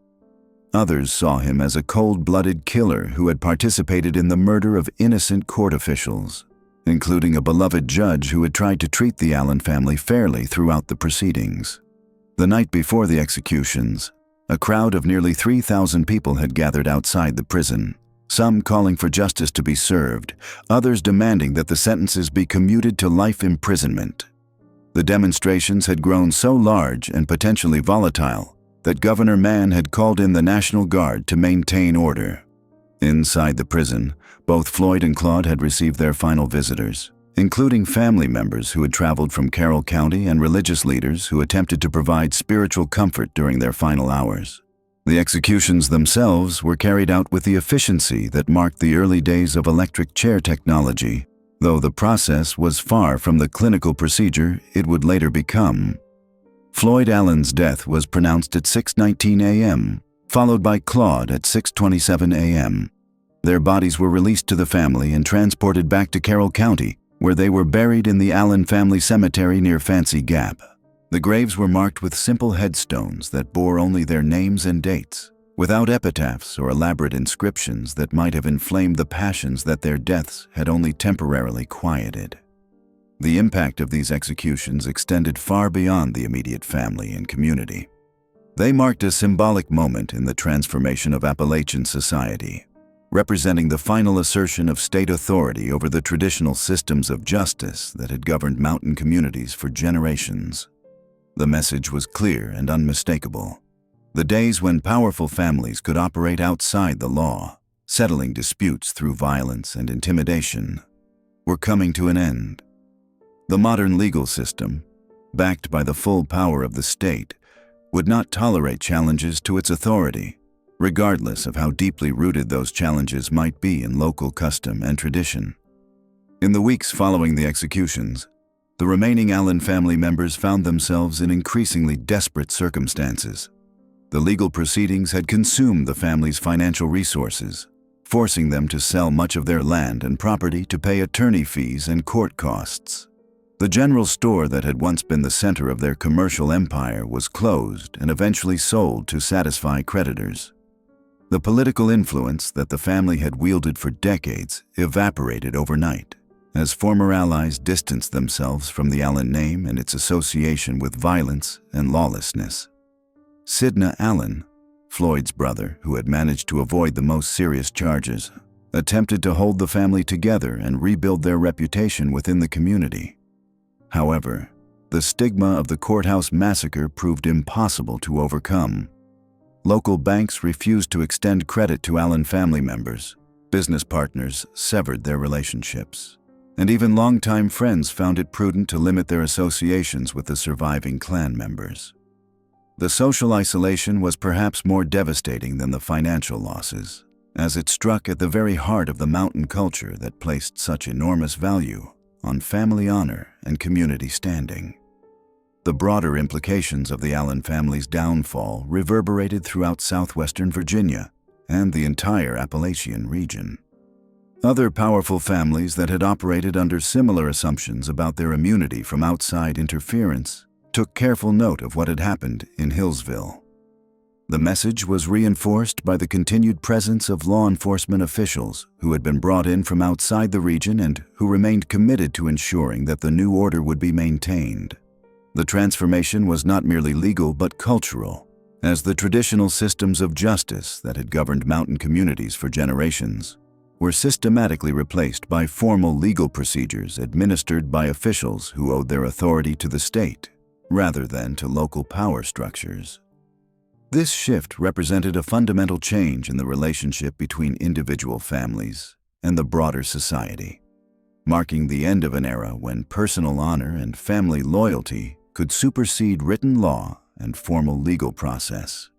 Others saw him as a cold-blooded killer who had participated in the murder of innocent court officials, including a beloved judge who had tried to treat the Allen family fairly throughout the proceedings. The night before the executions, a crowd of nearly 3,000 people had gathered outside the prison, some calling for justice to be served, others demanding that the sentences be commuted to life imprisonment. The demonstrations had grown so large and potentially volatile that Governor Mann had called in the National Guard to maintain order. Inside the prison, both Floyd and Claude had received their final visitors, including family members who had traveled from Carroll County and religious leaders who attempted to provide spiritual comfort during their final hours. The executions themselves were carried out with the efficiency that marked the early days of electric chair technology, though the process was far from the clinical procedure it would later become. Floyd Allen's death was pronounced at 6:19 a.m., followed by Claude at 6:27 a.m. Their bodies were released to the family and transported back to Carroll County, where they were buried in the Allen family cemetery near Fancy Gap. The graves were marked with simple headstones that bore only their names and dates, without epitaphs or elaborate inscriptions that might have inflamed the passions that their deaths had only temporarily quieted. The impact of these executions extended far beyond the immediate family and community. They marked a symbolic moment in the transformation of Appalachian society, representing the final assertion of state authority over the traditional systems of justice that had governed mountain communities for generations. The message was clear and unmistakable. The days when powerful families could operate outside the law, settling disputes through violence and intimidation, were coming to an end. The modern legal system, backed by the full power of the state, would not tolerate challenges to its authority, regardless of how deeply rooted those challenges might be in local custom and tradition. In the weeks following the executions, the remaining Allen family members found themselves in increasingly desperate circumstances. The legal proceedings had consumed the family's financial resources, forcing them to sell much of their land and property to pay attorney fees and court costs. The general store that had once been the center of their commercial empire was closed and eventually sold to satisfy creditors. The political influence that the family had wielded for decades evaporated overnight, as former allies distanced themselves from the Allen name and its association with violence and lawlessness. Sidney Allen, Floyd's brother, who had managed to avoid the most serious charges, attempted to hold the family together and rebuild their reputation within the community. However, the stigma of the Courthouse massacre proved impossible to overcome. Local banks refused to extend credit to Allen family members, business partners severed their relationships, and even longtime friends found it prudent to limit their associations with the surviving clan members. The social isolation was perhaps more devastating than the financial losses, as it struck at the very heart of the mountain culture that placed such enormous value on family honor and community standing. The broader implications of the Allen family's downfall reverberated throughout southwestern Virginia and the entire Appalachian region. Other powerful families that had operated under similar assumptions about their immunity from outside interference took careful note of what had happened in Hillsville. The message was reinforced by the continued presence of law enforcement officials who had been brought in from outside the region and who remained committed to ensuring that the new order would be maintained. The transformation was not merely legal but cultural, as the traditional systems of justice that had governed mountain communities for generations were systematically replaced by formal legal procedures administered by officials who owed their authority to the state rather than to local power structures. This shift represented a fundamental change in the relationship between individual families and the broader society, marking the end of an era when personal honor and family loyalty could supersede written law and formal legal process.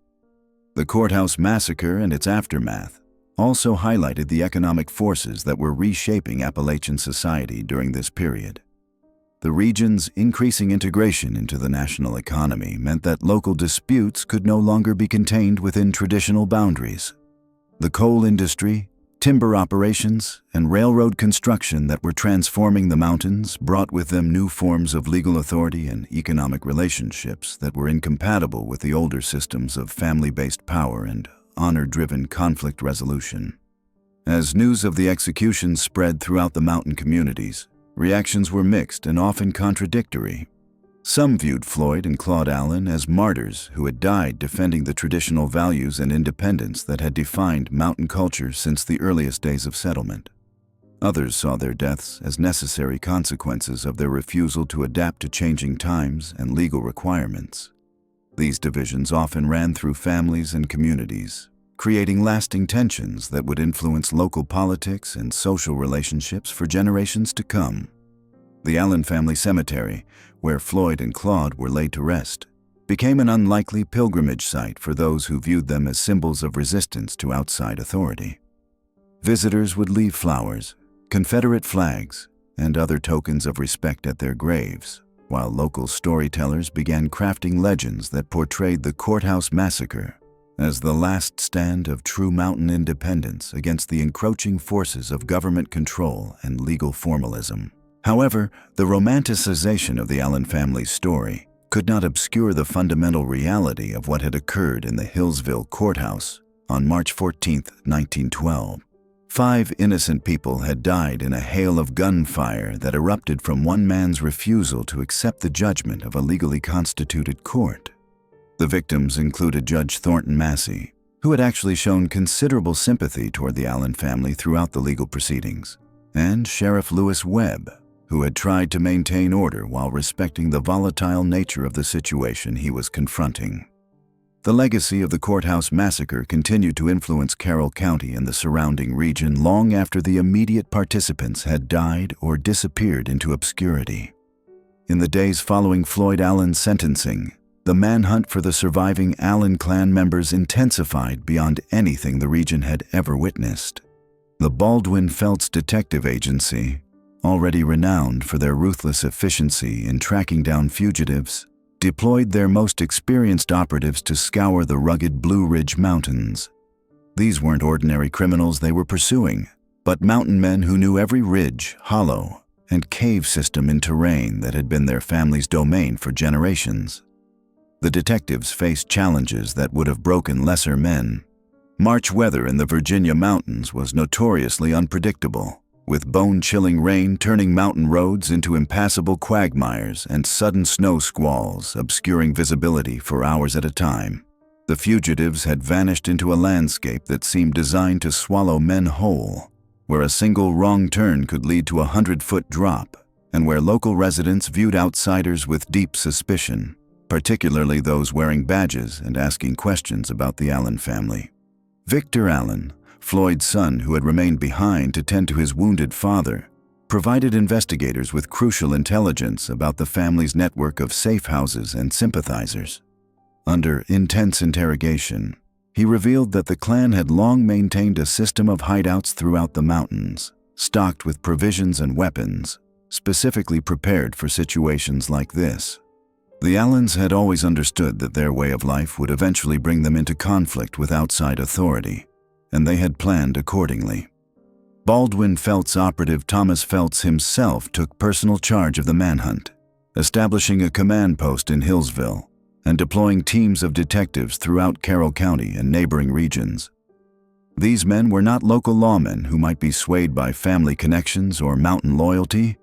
The Courthouse massacre and its aftermath also highlighted the economic forces that were reshaping Appalachian society during this period. The region's increasing integration into the national economy meant that local disputes could no longer be contained within traditional boundaries. The coal industry, timber operations, and railroad construction that were transforming the mountains brought with them new forms of legal authority and economic relationships that were incompatible with the older systems of family-based power and honor-driven conflict resolution. As news of the executions spread throughout the mountain communities, reactions were mixed and often contradictory. Some viewed Floyd and Claude Allen as martyrs who had died defending the traditional values and independence that had defined mountain culture since the earliest days of settlement. Others saw their deaths as necessary consequences of their refusal to adapt to changing times and legal requirements. These divisions often ran through families and communities, creating lasting tensions that would influence local politics and social relationships for generations to come. The Allen family cemetery, where Floyd and Claude were laid to rest, became an unlikely pilgrimage site for those who viewed them as symbols of resistance to outside authority. Visitors would leave flowers, Confederate flags, and other tokens of respect at their graves, while local storytellers began crafting legends that portrayed the Courthouse Massacre as the last stand of true mountain independence against the encroaching forces of government control and legal formalism. However, the romanticization of the Allen family's story could not obscure the fundamental reality of what had occurred in the Hillsville Courthouse on March 14, 1912. 5 innocent people had died in a hail of gunfire that erupted from one man's refusal to accept the judgment of a legally constituted court. The victims included Judge Thornton Massey, who had actually shown considerable sympathy toward the Allen family throughout the legal proceedings, and Sheriff Lewis Webb, who had tried to maintain order while respecting the volatile nature of the situation he was confronting. The legacy of the Courthouse Massacre continued to influence Carroll County and the surrounding region long after the immediate participants had died or disappeared into obscurity. In the days following Floyd Allen's sentencing, the manhunt for the surviving Allen clan members intensified beyond anything the region had ever witnessed. The Baldwin Felts Detective Agency, already renowned for their ruthless efficiency in tracking down fugitives, deployed their most experienced operatives to scour the rugged Blue Ridge Mountains. These weren't ordinary criminals they were pursuing, but mountain men who knew every ridge, hollow, and cave system in terrain that had been their family's domain for generations. The detectives faced challenges that would have broken lesser men. March weather in the Virginia mountains was notoriously unpredictable, with bone-chilling rain turning mountain roads into impassable quagmires and sudden snow squalls obscuring visibility for hours at a time. The fugitives had vanished into a landscape that seemed designed to swallow men whole, where a single wrong turn could lead to a 100-foot drop, and where local residents viewed outsiders with deep suspicion, particularly those wearing badges and asking questions about the Allen family. Victor Allen, Floyd's son who had remained behind to tend to his wounded father, provided investigators with crucial intelligence about the family's network of safe houses and sympathizers. Under intense interrogation, he revealed that the clan had long maintained a system of hideouts throughout the mountains, stocked with provisions and weapons, specifically prepared for situations like this. The Allens had always understood that their way of life would eventually bring them into conflict with outside authority, and they had planned accordingly. Baldwin Felts operative Thomas Felts himself took personal charge of the manhunt, establishing a command post in Hillsville and deploying teams of detectives throughout Carroll County and neighboring regions. These men were not local lawmen who might be swayed by family connections or mountain loyalty,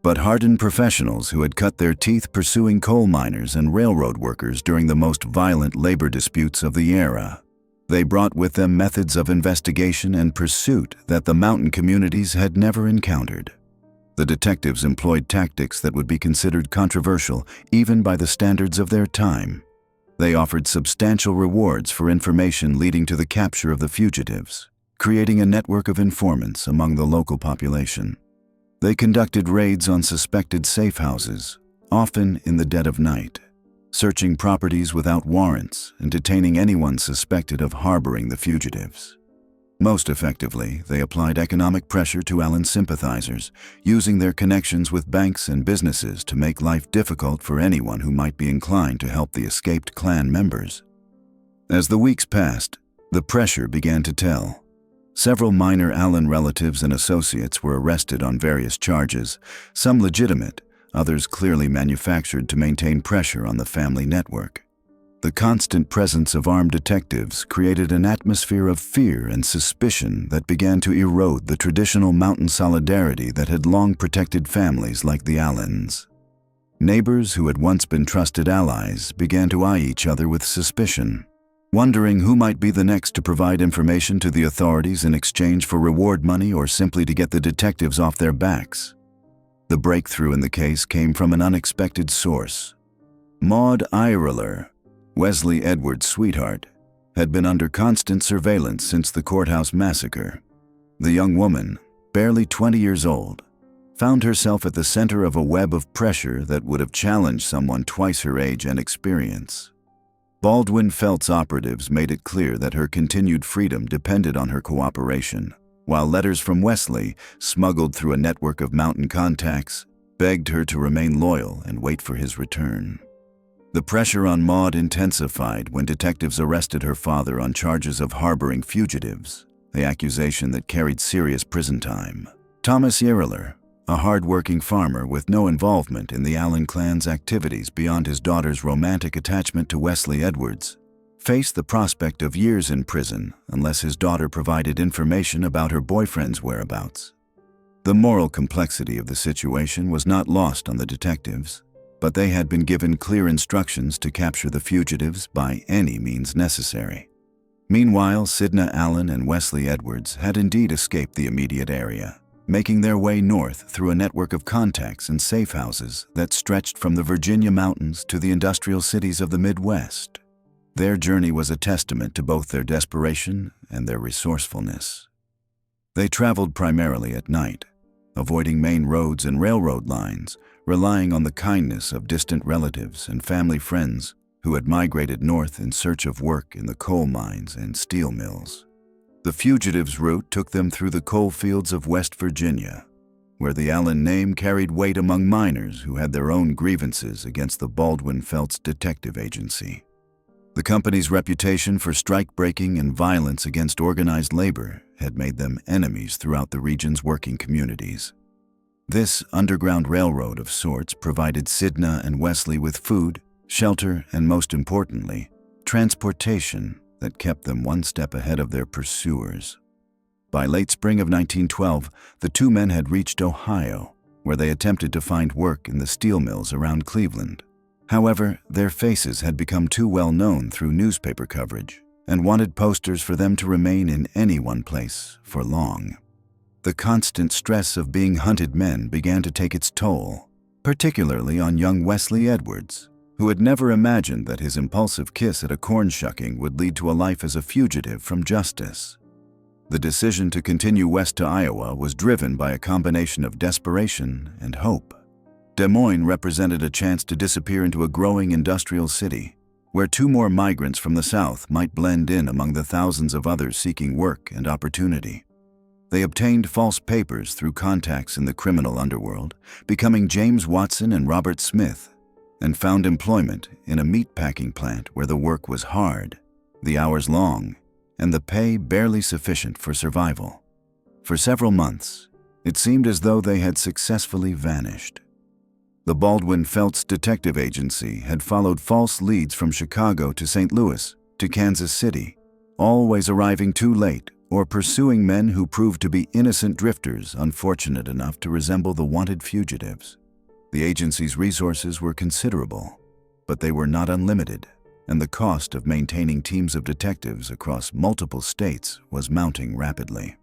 but hardened professionals who had cut their teeth pursuing coal miners and railroad workers during the most violent labor disputes of the era. They brought with them methods of investigation and pursuit that the mountain communities had never encountered. The detectives employed tactics that would be considered controversial even by the standards of their time. They offered substantial rewards for information leading to the capture of the fugitives, creating a network of informants among the local population. They conducted raids on suspected safe houses, often in the dead of night, searching properties without warrants and detaining anyone suspected of harboring the fugitives. Most effectively, they applied economic pressure to Allen sympathizers, using their connections with banks and businesses to make life difficult for anyone who might be inclined to help the escaped clan members. As the weeks passed, the pressure began to tell. Several minor Allen relatives and associates were arrested on various charges, some legitimate, others clearly manufactured to maintain pressure on the family network. The constant presence of armed detectives created an atmosphere of fear and suspicion that began to erode the traditional mountain solidarity that had long protected families like the Allens. Neighbors who had once been trusted allies began to eye each other with suspicion, wondering who might be the next to provide information to the authorities in exchange for reward money or simply to get the detectives off their backs. The breakthrough in the case came from an unexpected source. Maud Eierler, Wesley Edwards' sweetheart, had been under constant surveillance since the Courthouse Massacre. The young woman, barely 20 years old, found herself at the center of a web of pressure that would have challenged someone twice her age and experience. Baldwin Felts operatives made it clear that her continued freedom depended on her cooperation, while letters from Wesley, smuggled through a network of mountain contacts, begged her to remain loyal and wait for his return. The pressure on Maud intensified when detectives arrested her father on charges of harboring fugitives, the accusation that carried serious prison time. Thomas Eierler, a hard-working farmer with no involvement in the Allen clan's activities beyond his daughter's romantic attachment to Wesley Edwards, faced the prospect of years in prison unless his daughter provided information about her boyfriend's whereabouts. The moral complexity of the situation was not lost on the detectives, but they had been given clear instructions to capture the fugitives by any means necessary. Meanwhile, Sidna Allen and Wesley Edwards had indeed escaped the immediate area, making their way north through a network of contacts and safe houses that stretched from the Virginia mountains to the industrial cities of the Midwest. Their journey was a testament to both their desperation and their resourcefulness. They traveled primarily at night, avoiding main roads and railroad lines, relying on the kindness of distant relatives and family friends who had migrated north in search of work in the coal mines and steel mills. The fugitives' route took them through the coal fields of West Virginia, where the Allen name carried weight among miners who had their own grievances against the Baldwin-Felts Detective Agency. The company's reputation for strike-breaking and violence against organized labor had made them enemies throughout the region's working communities. This underground railroad of sorts provided Sidna and Wesley with food, shelter, and most importantly, transportation that kept them one step ahead of their pursuers. By late spring of 1912, the two men had reached Ohio, where they attempted to find work in the steel mills around Cleveland. However, their faces had become too well known through newspaper coverage and wanted posters for them to remain in any one place for long. The constant stress of being hunted men began to take its toll, particularly on young Wesley Edwards, who had never imagined that his impulsive kiss at a corn shucking would lead to a life as a fugitive from justice. The decision to continue west to Iowa was driven by a combination of desperation and hope. Des Moines represented a chance to disappear into a growing industrial city, where two more migrants from the South might blend in among the thousands of others seeking work and opportunity. They obtained false papers through contacts in the criminal underworld, becoming James Watson and Robert Smith, and found employment in a meatpacking plant where the work was hard, the hours long, and the pay barely sufficient for survival. For several months, it seemed as though they had successfully vanished. The Baldwin-Felts Detective Agency had followed false leads from Chicago to St. Louis to Kansas City, always arriving too late or pursuing men who proved to be innocent drifters unfortunate enough to resemble the wanted fugitives. The agency's resources were considerable, but they were not unlimited, and the cost of maintaining teams of detectives across multiple states was mounting rapidly.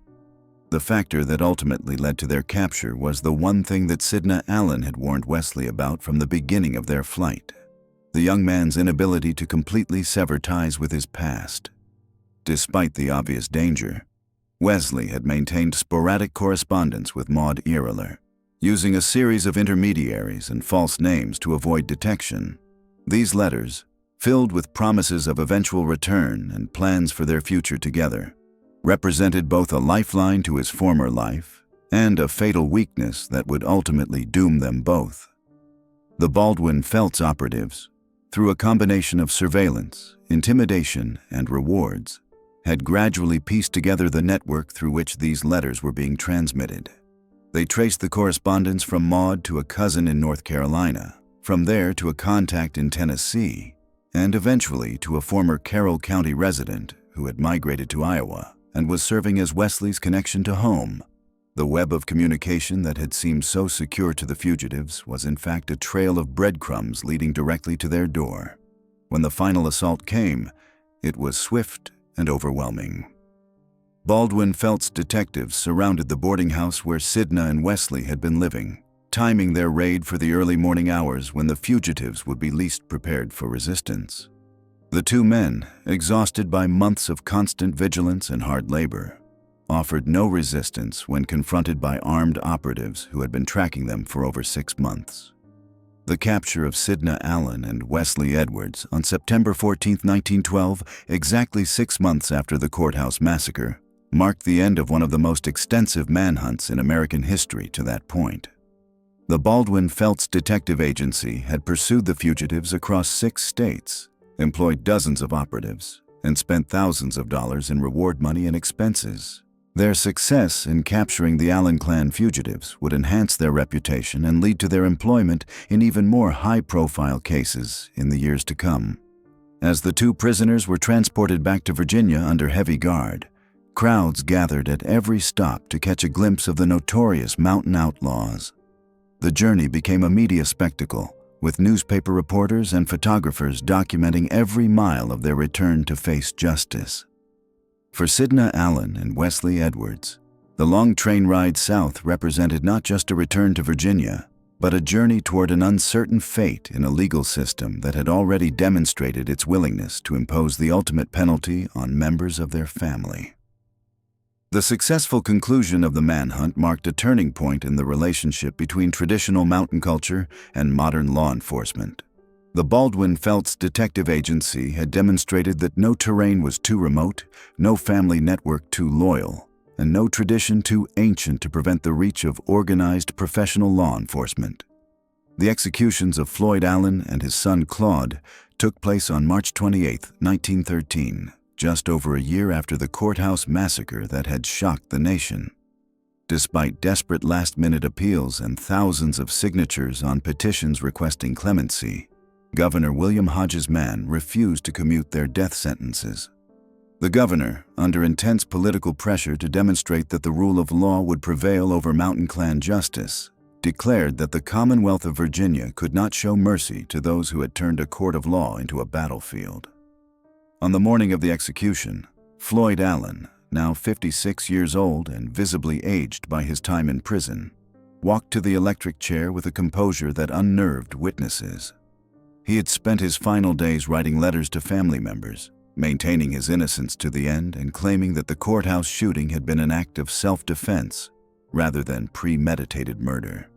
The factor that ultimately led to their capture was the one thing that Sidna Allen had warned Wesley about from the beginning of their flight: the young man's inability to completely sever ties with his past. Despite the obvious danger, Wesley had maintained sporadic correspondence with Maud Ehrler, using a series of intermediaries and false names to avoid detection. These letters, filled with promises of eventual return and plans for their future together, represented both a lifeline to his former life and a fatal weakness that would ultimately doom them both. The Baldwin-Felts operatives, through a combination of surveillance, intimidation, and rewards, had gradually pieced together the network through which these letters were being transmitted. They traced the correspondence from Maud to a cousin in North Carolina, from there to a contact in Tennessee, and eventually to a former Carroll County resident who had migrated to Iowa and was serving as Wesley's connection to home. The web of communication that had seemed so secure to the fugitives was in fact a trail of breadcrumbs leading directly to their door. When the final assault came, it was swift and overwhelming. Baldwin-Felts detectives surrounded the boarding house where Sidna and Wesley had been living, timing their raid for the early morning hours when the fugitives would be least prepared for resistance. The two men, exhausted by months of constant vigilance and hard labor, offered no resistance when confronted by armed operatives who had been tracking them for over 6 months. The capture of Sidna Allen and Wesley Edwards on September 14, 1912, exactly 6 months after the Courthouse Massacre, marked the end of one of the most extensive manhunts in American history to that point. The Baldwin-Felts Detective Agency had pursued the fugitives across 6 states, employed dozens of operatives, and spent thousands of dollars in reward money and expenses. Their success in capturing the Allen clan fugitives would enhance their reputation and lead to their employment in even more high-profile cases in the years to come. As the two prisoners were transported back to Virginia under heavy guard, crowds gathered at every stop to catch a glimpse of the notorious mountain outlaws. The journey became a media spectacle, with newspaper reporters and photographers documenting every mile of their return to face justice. For Sidna Allen and Wesley Edwards, the long train ride south represented not just a return to Virginia, but a journey toward an uncertain fate in a legal system that had already demonstrated its willingness to impose the ultimate penalty on members of their family. The successful conclusion of the manhunt marked a turning point in the relationship between traditional mountain culture and modern law enforcement. The Baldwin Felts Detective Agency had demonstrated that no terrain was too remote, no family network too loyal, and no tradition too ancient to prevent the reach of organized professional law enforcement. The executions of Floyd Allen and his son Claude took place on March 28, 1913. Just over a year after the Courthouse Massacre that had shocked the nation. Despite desperate last-minute appeals and thousands of signatures on petitions requesting clemency, Governor William Hodges Mann refused to commute their death sentences. The governor, under intense political pressure to demonstrate that the rule of law would prevail over Mountain Clan justice, declared that the Commonwealth of Virginia could not show mercy to those who had turned a court of law into a battlefield. On the morning of the execution, Floyd Allen, now 56 years old and visibly aged by his time in prison, walked to the electric chair with a composure that unnerved witnesses. He had spent his final days writing letters to family members, maintaining his innocence to the end and claiming that the courthouse shooting had been an act of self-defense rather than premeditated murder.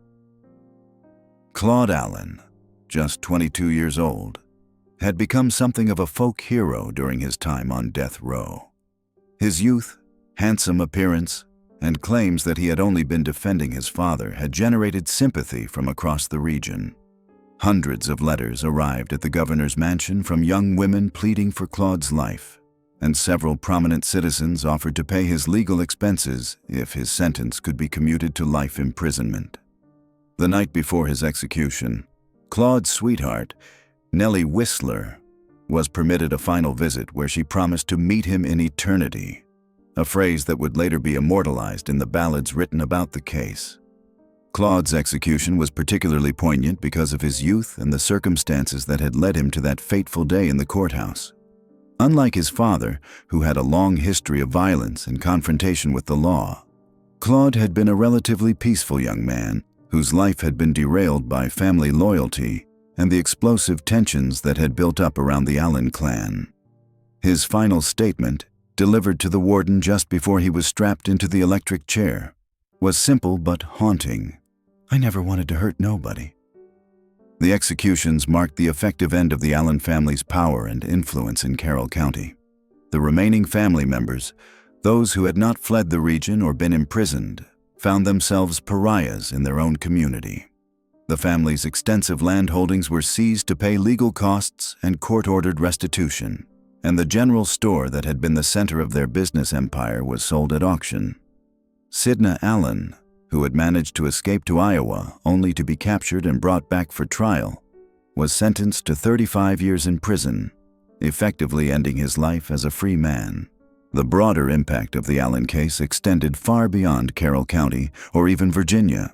Claude Allen, just 22 years old, had become something of a folk hero during his time on death row. His youth, handsome appearance, and claims that he had only been defending his father had generated sympathy from across the region. Hundreds of letters arrived at the governor's mansion from young women pleading for Claude's life, and several prominent citizens offered to pay his legal expenses if his sentence could be commuted to life imprisonment. The night before his execution, Claude's sweetheart, Nellie Whistler, was permitted a final visit where she promised to meet him in eternity, a phrase that would later be immortalized in the ballads written about the case. Claude's execution was particularly poignant because of his youth and the circumstances that had led him to that fateful day in the courthouse. Unlike his father, who had a long history of violence and confrontation with the law, Claude had been a relatively peaceful young man whose life had been derailed by family loyalty and the explosive tensions that had built up around the Allen clan. His final statement, delivered to the warden just before he was strapped into the electric chair, was simple but haunting. "I never wanted to hurt nobody." The executions marked the effective end of the Allen family's power and influence in Carroll County. The remaining family members, those who had not fled the region or been imprisoned, found themselves pariahs in their own community. The family's extensive land holdings were seized to pay legal costs and court-ordered restitution, and the general store that had been the center of their business empire was sold at auction. Sidna Allen, who had managed to escape to Iowa only to be captured and brought back for trial, was sentenced to 35 years in prison, effectively ending his life as a free man. The broader impact of the Allen case extended far beyond Carroll County or even Virginia.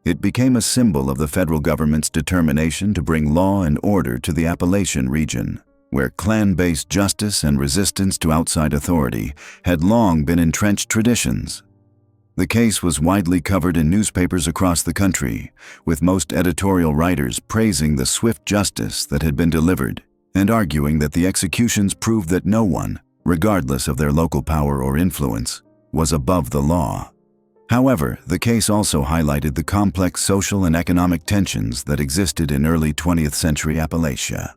It became a symbol of the federal government's determination to bring law and order to the Appalachian region, where clan-based justice and resistance to outside authority had long been entrenched traditions. The case was widely covered in newspapers across the country, with most editorial writers praising the swift justice that had been delivered and arguing that the executions proved that no one, regardless of their local power or influence, was above the law. However, the case also highlighted the complex social and economic tensions that existed in early 20th century Appalachia.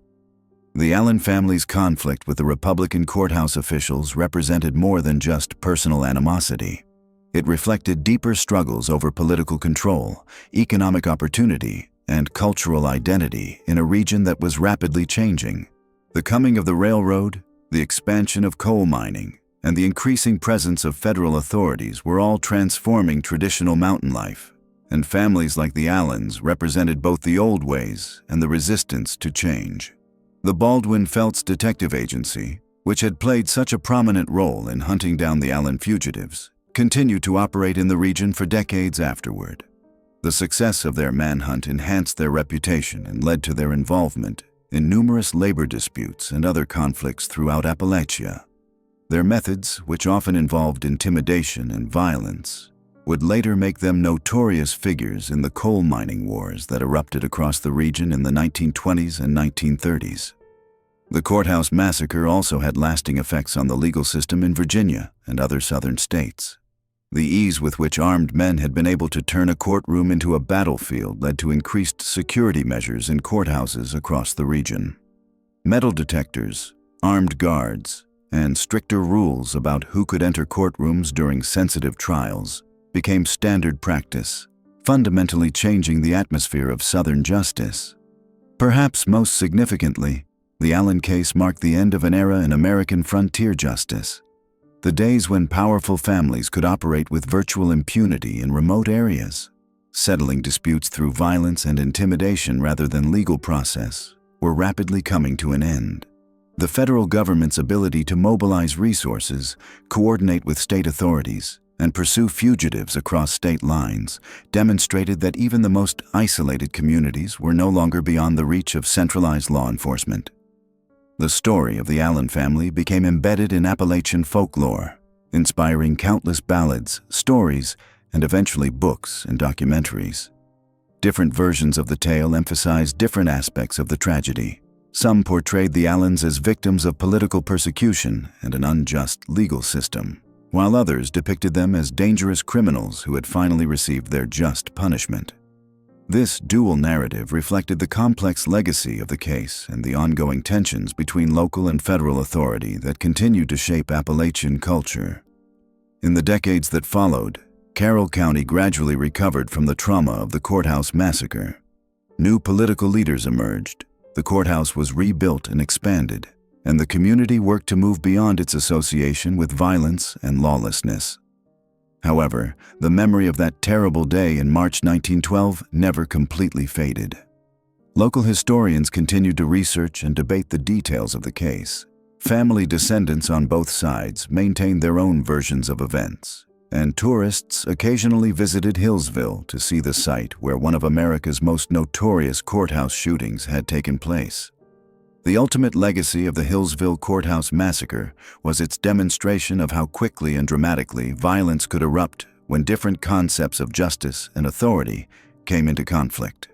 The Allen family's conflict with the Republican courthouse officials represented more than just personal animosity. It reflected deeper struggles over political control, economic opportunity, and cultural identity in a region that was rapidly changing. The coming of the railroad, the expansion of coal mining, and the increasing presence of federal authorities were all transforming traditional mountain life, and families like the Allens represented both the old ways and the resistance to change. The Baldwin-Felts Detective Agency, which had played such a prominent role in hunting down the Allen fugitives, continued to operate in the region for decades afterward. The success of their manhunt enhanced their reputation and led to their involvement in numerous labor disputes and other conflicts throughout Appalachia. Their methods, which often involved intimidation and violence, would later make them notorious figures in the coal mining wars that erupted across the region in the 1920s and 1930s. The Courthouse Massacre also had lasting effects on the legal system in Virginia and other southern states. The ease with which armed men had been able to turn a courtroom into a battlefield led to increased security measures in courthouses across the region. Metal detectors, armed guards, and stricter rules about who could enter courtrooms during sensitive trials became standard practice, fundamentally changing the atmosphere of Southern justice. Perhaps most significantly, the Allen case marked the end of an era in American frontier justice. The days when powerful families could operate with virtual impunity in remote areas, settling disputes through violence and intimidation rather than legal process, were rapidly coming to an end. The federal government's ability to mobilize resources, coordinate with state authorities, and pursue fugitives across state lines demonstrated that even the most isolated communities were no longer beyond the reach of centralized law enforcement. The story of the Allen family became embedded in Appalachian folklore, inspiring countless ballads, stories, and eventually books and documentaries. Different versions of the tale emphasized different aspects of the tragedy. Some portrayed the Allens as victims of political persecution and an unjust legal system, while others depicted them as dangerous criminals who had finally received their just punishment. This dual narrative reflected the complex legacy of the case and the ongoing tensions between local and federal authority that continued to shape Appalachian culture. In the decades that followed, Carroll County gradually recovered from the trauma of the Courthouse Massacre. New political leaders emerged, the courthouse was rebuilt and expanded, and the community worked to move beyond its association with violence and lawlessness. However, the memory of that terrible day in March 1912 never completely faded. Local historians continued to research and debate the details of the case. Family descendants on both sides maintained their own versions of events, and tourists occasionally visited Hillsville to see the site where one of America's most notorious courthouse shootings had taken place. The ultimate legacy of the Hillsville Courthouse Massacre was its demonstration of how quickly and dramatically violence could erupt when different concepts of justice and authority came into conflict.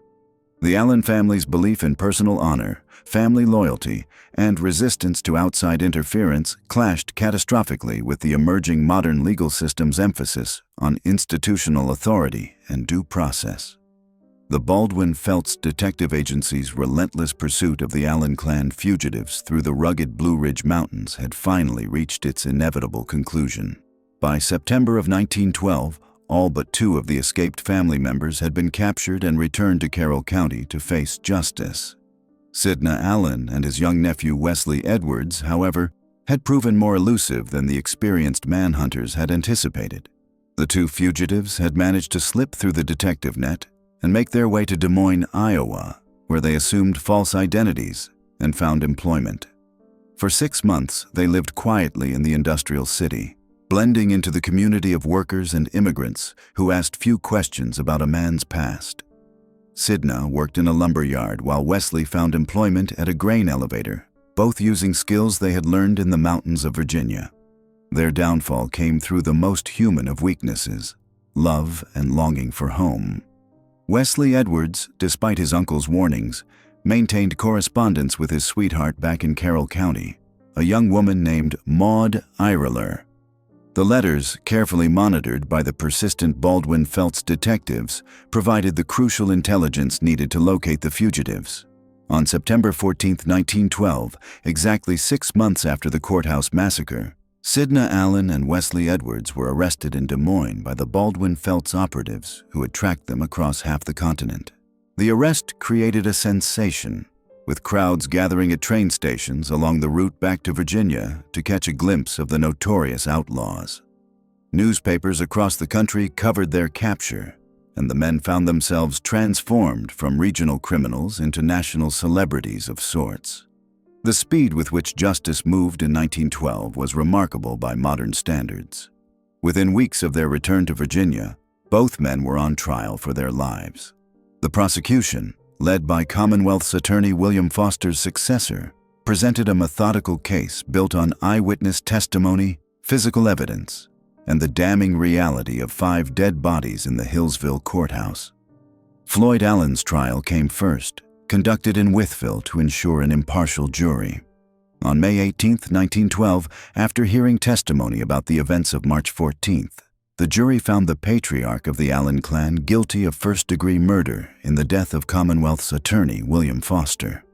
The Allen family's belief in personal honor, family loyalty, and resistance to outside interference clashed catastrophically with the emerging modern legal system's emphasis on institutional authority and due process. The Baldwin-Felts Detective Agency's relentless pursuit of the Allen clan fugitives through the rugged Blue Ridge Mountains had finally reached its inevitable conclusion. By September of 1912, all but 2 of the escaped family members had been captured and returned to Carroll County to face justice. Sidna Allen and his young nephew Wesley Edwards, however, had proven more elusive than the experienced manhunters had anticipated. The 2 fugitives had managed to slip through the detective net and make their way to Des Moines, Iowa, where they assumed false identities and found employment. For 6 months, they lived quietly in the industrial city, blending into the community of workers and immigrants who asked few questions about a man's past. Sidna worked in a lumber yard while Wesley found employment at a grain elevator, both using skills they had learned in the mountains of Virginia. Their downfall came through the most human of weaknesses, love and longing for home. Wesley Edwards, despite his uncle's warnings, maintained correspondence with his sweetheart back in Carroll County, a young woman named Maud Eireler. The letters, carefully monitored by the persistent Baldwin-Felts detectives, provided the crucial intelligence needed to locate the fugitives. On September 14, 1912, exactly 6 months after the Courthouse Massacre, Sidna Allen and Wesley Edwards were arrested in Des Moines by the Baldwin-Felts operatives who had tracked them across half the continent. The arrest created a sensation, with crowds gathering at train stations along the route back to Virginia to catch a glimpse of the notorious outlaws. Newspapers across the country covered their capture, and the men found themselves transformed from regional criminals into national celebrities of sorts. The speed with which justice moved in 1912 was remarkable by modern standards. Within weeks of their return to Virginia, both men were on trial for their lives. The prosecution, led by Commonwealth's attorney William Foster's successor, presented a methodical case built on eyewitness testimony, physical evidence, and the damning reality of 5 dead bodies in the Hillsville courthouse. Floyd Allen's trial came first, conducted in Wytheville to ensure an impartial jury. On May 18, 1912, after hearing testimony about the events of March 14th, the jury found the patriarch of the Allen clan guilty of first-degree murder in the death of Commonwealth's attorney William Foster.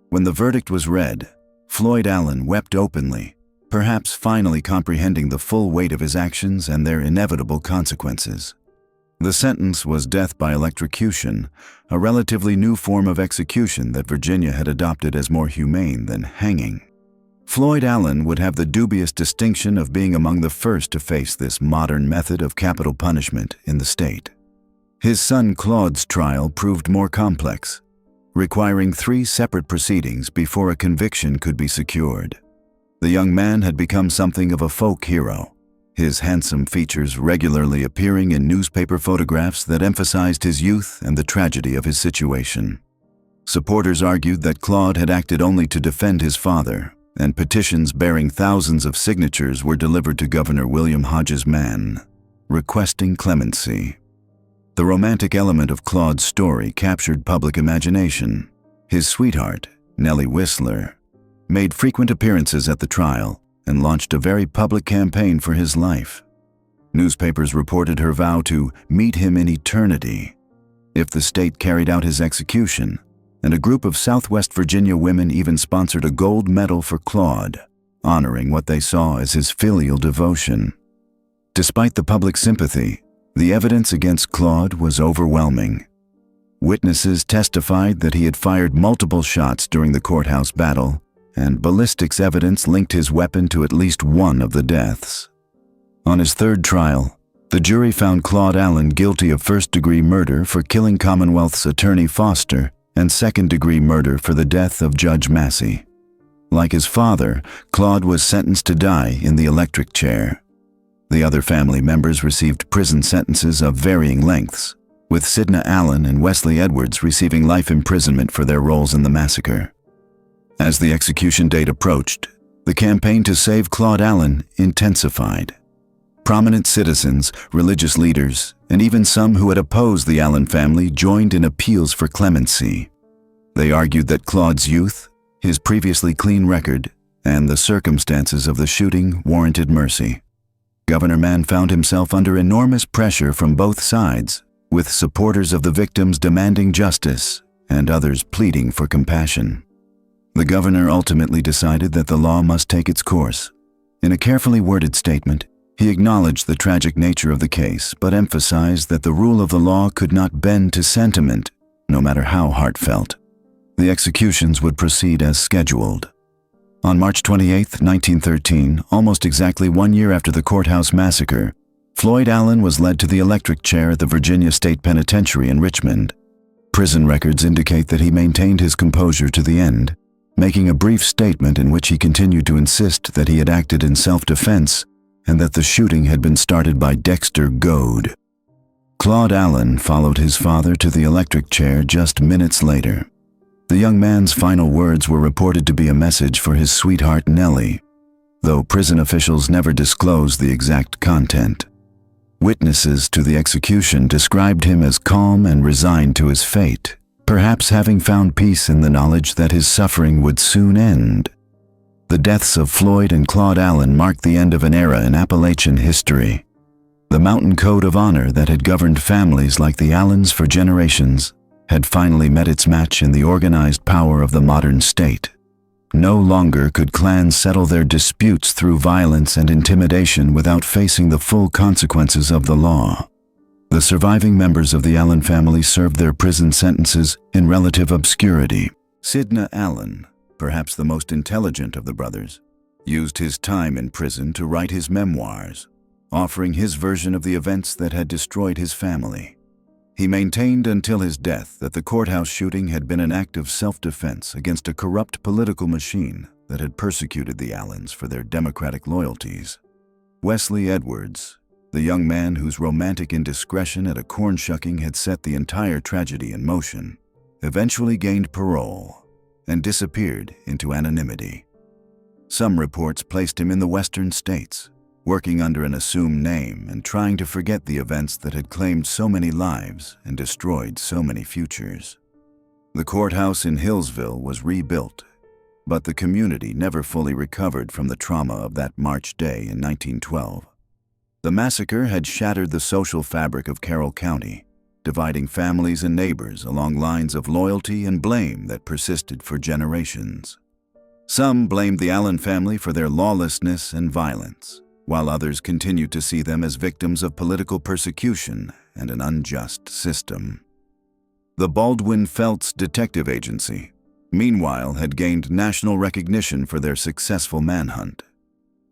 When the verdict was read, Floyd Allen wept openly, perhaps finally comprehending the full weight of his actions and their inevitable consequences. The sentence was death by electrocution, a relatively new form of execution that Virginia had adopted as more humane than hanging. Floyd Allen would have the dubious distinction of being among the first to face this modern method of capital punishment in the state. His son Claude's trial proved more complex, requiring 3 separate proceedings before a conviction could be secured. The young man had become something of a folk hero, his handsome features regularly appearing in newspaper photographs that emphasized his youth and the tragedy of his situation. Supporters argued that Claude had acted only to defend his father, and petitions bearing thousands of signatures were delivered to Governor William Hodges Mann, requesting clemency. The romantic element of Claude's story captured public imagination. His sweetheart, Nellie Whistler, made frequent appearances at the trial and launched a very public campaign for his life. Newspapers reported her vow to meet him in eternity if the state carried out his execution, and a group of Southwest Virginia women even sponsored a gold medal for Claude, honoring what they saw as his filial devotion. Despite the public sympathy, the evidence against Claude was overwhelming. Witnesses testified that he had fired multiple shots during the courthouse battle, and ballistics evidence linked his weapon to at least one of the deaths. On his 3rd trial, the jury found Claude Allen guilty of first-degree murder for killing Commonwealth's attorney Foster and second-degree murder for the death of Judge Massey. Like his father, Claude was sentenced to die in the electric chair. The other family members received prison sentences of varying lengths, with Sidna Allen and Wesley Edwards receiving life imprisonment for their roles in the massacre. As the execution date approached, the campaign to save Claude Allen intensified. Prominent citizens, religious leaders, and even some who had opposed the Allen family joined in appeals for clemency. They argued that Claude's youth, his previously clean record, and the circumstances of the shooting warranted mercy. Governor Mann found himself under enormous pressure from both sides, with supporters of the victims demanding justice and others pleading for compassion. The governor ultimately decided that the law must take its course. In a carefully worded statement, he acknowledged the tragic nature of the case, but emphasized that the rule of the law could not bend to sentiment, no matter how heartfelt. The executions would proceed as scheduled. On March 28, 1913, almost exactly 1 year after the Courthouse Massacre, Floyd Allen was led to the electric chair at the Virginia State Penitentiary in Richmond. Prison records indicate that he maintained his composure to the end, making a brief statement in which he continued to insist that he had acted in self-defense and that the shooting had been started by Dexter Goad. Claude Allen followed his father to the electric chair just minutes later. The young man's final words were reported to be a message for his sweetheart Nellie, though prison officials never disclosed the exact content. Witnesses to the execution described him as calm and resigned to his fate, perhaps having found peace in the knowledge that his suffering would soon end. The deaths of Floyd and Claude Allen marked the end of an era in Appalachian history. The mountain code of honor that had governed families like the Allens for generations had finally met its match in the organized power of the modern state. No longer could clans settle their disputes through violence and intimidation without facing the full consequences of the law. The surviving members of the Allen family served their prison sentences in relative obscurity. Sidna Allen, perhaps the most intelligent of the brothers, used his time in prison to write his memoirs, offering his version of the events that had destroyed his family. He maintained until his death that the courthouse shooting had been an act of self-defense against a corrupt political machine that had persecuted the Allens for their democratic loyalties. Wesley Edwards, the young man whose romantic indiscretion at a corn shucking had set the entire tragedy in motion, eventually gained parole and disappeared into anonymity. Some reports placed him in the western states, working under an assumed name and trying to forget the events that had claimed so many lives and destroyed so many futures. The courthouse in Hillsville was rebuilt, but the community never fully recovered from the trauma of that March day in 1912. The massacre had shattered the social fabric of Carroll County, dividing families and neighbors along lines of loyalty and blame that persisted for generations. Some blamed the Allen family for their lawlessness and violence, while others continued to see them as victims of political persecution and an unjust system. The Baldwin Felts Detective Agency, meanwhile, had gained national recognition for their successful manhunt.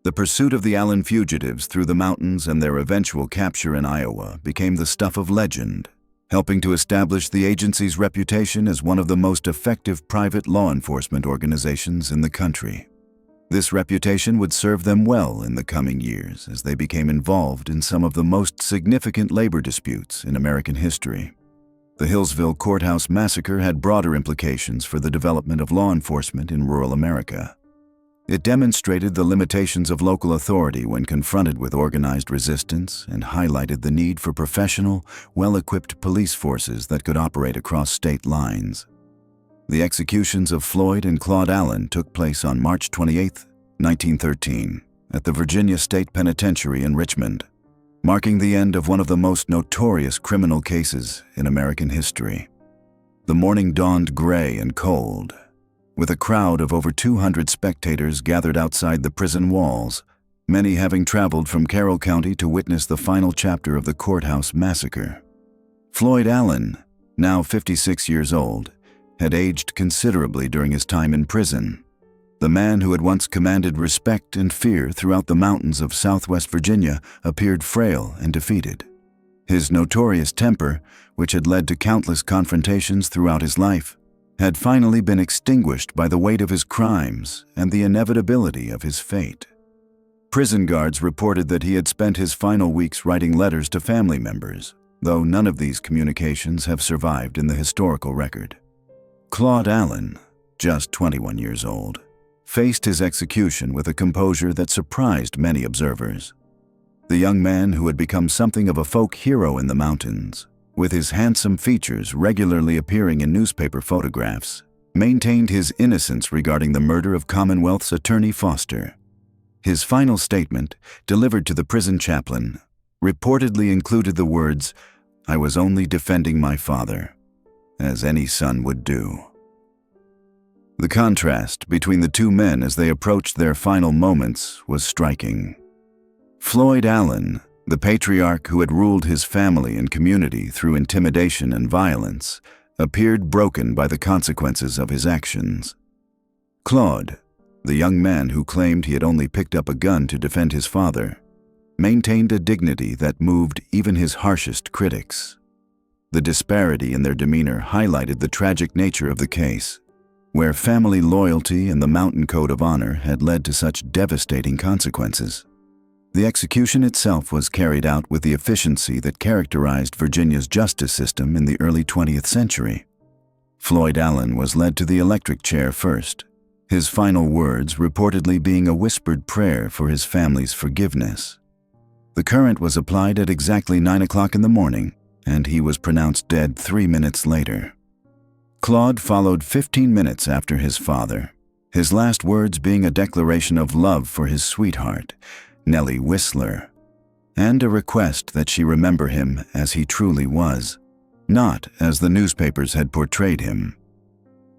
The pursuit of the Allen fugitives through the mountains and their eventual capture in Iowa became the stuff of legend, helping to establish the agency's reputation as one of the most effective private law enforcement organizations in the country. This reputation would serve them well in the coming years as they became involved in some of the most significant labor disputes in American history. The Hillsville Courthouse Massacre had broader implications for the development of law enforcement in rural America. It demonstrated the limitations of local authority when confronted with organized resistance and highlighted the need for professional, well-equipped police forces that could operate across state lines. The executions of Floyd and Claude Allen took place on March 28, 1913, at the Virginia State Penitentiary in Richmond, marking the end of one of the most notorious criminal cases in American history. The morning dawned gray and cold, with a crowd of over 200 spectators gathered outside the prison walls, many having traveled from Carroll County to witness the final chapter of the Courthouse Massacre. Floyd Allen, now 56 years old, had aged considerably during his time in prison. The man who had once commanded respect and fear throughout the mountains of southwest Virginia appeared frail and defeated. His notorious temper, which had led to countless confrontations throughout his life, had finally been extinguished by the weight of his crimes and the inevitability of his fate. Prison guards reported that he had spent his final weeks writing letters to family members, though none of these communications have survived in the historical record. Claude Allen, just 21 years old, faced his execution with a composure that surprised many observers. The young man who had become something of a folk hero in the mountains, with his handsome features regularly appearing in newspaper photographs, maintained his innocence regarding the murder of Commonwealth's Attorney Foster. His final statement, delivered to the prison chaplain, reportedly included the words, "I was only defending my father, as any son would do." The contrast between the two men as they approached their final moments was striking. Floyd Allen, the patriarch who had ruled his family and community through intimidation and violence, appeared broken by the consequences of his actions. Claude, the young man who claimed he had only picked up a gun to defend his father, maintained a dignity that moved even his harshest critics. The disparity in their demeanor highlighted the tragic nature of the case, where family loyalty and the mountain code of honor had led to such devastating consequences. The execution itself was carried out with the efficiency that characterized Virginia's justice system in the early 20th century. Floyd Allen was led to the electric chair first, his final words reportedly being a whispered prayer for his family's forgiveness. The current was applied at exactly 9 o'clock in the morning, and he was pronounced dead 3 minutes later. Claude followed 15 minutes after his father, his last words being a declaration of love for his sweetheart, Nellie Whistler, and a request that she remember him as he truly was, not as the newspapers had portrayed him.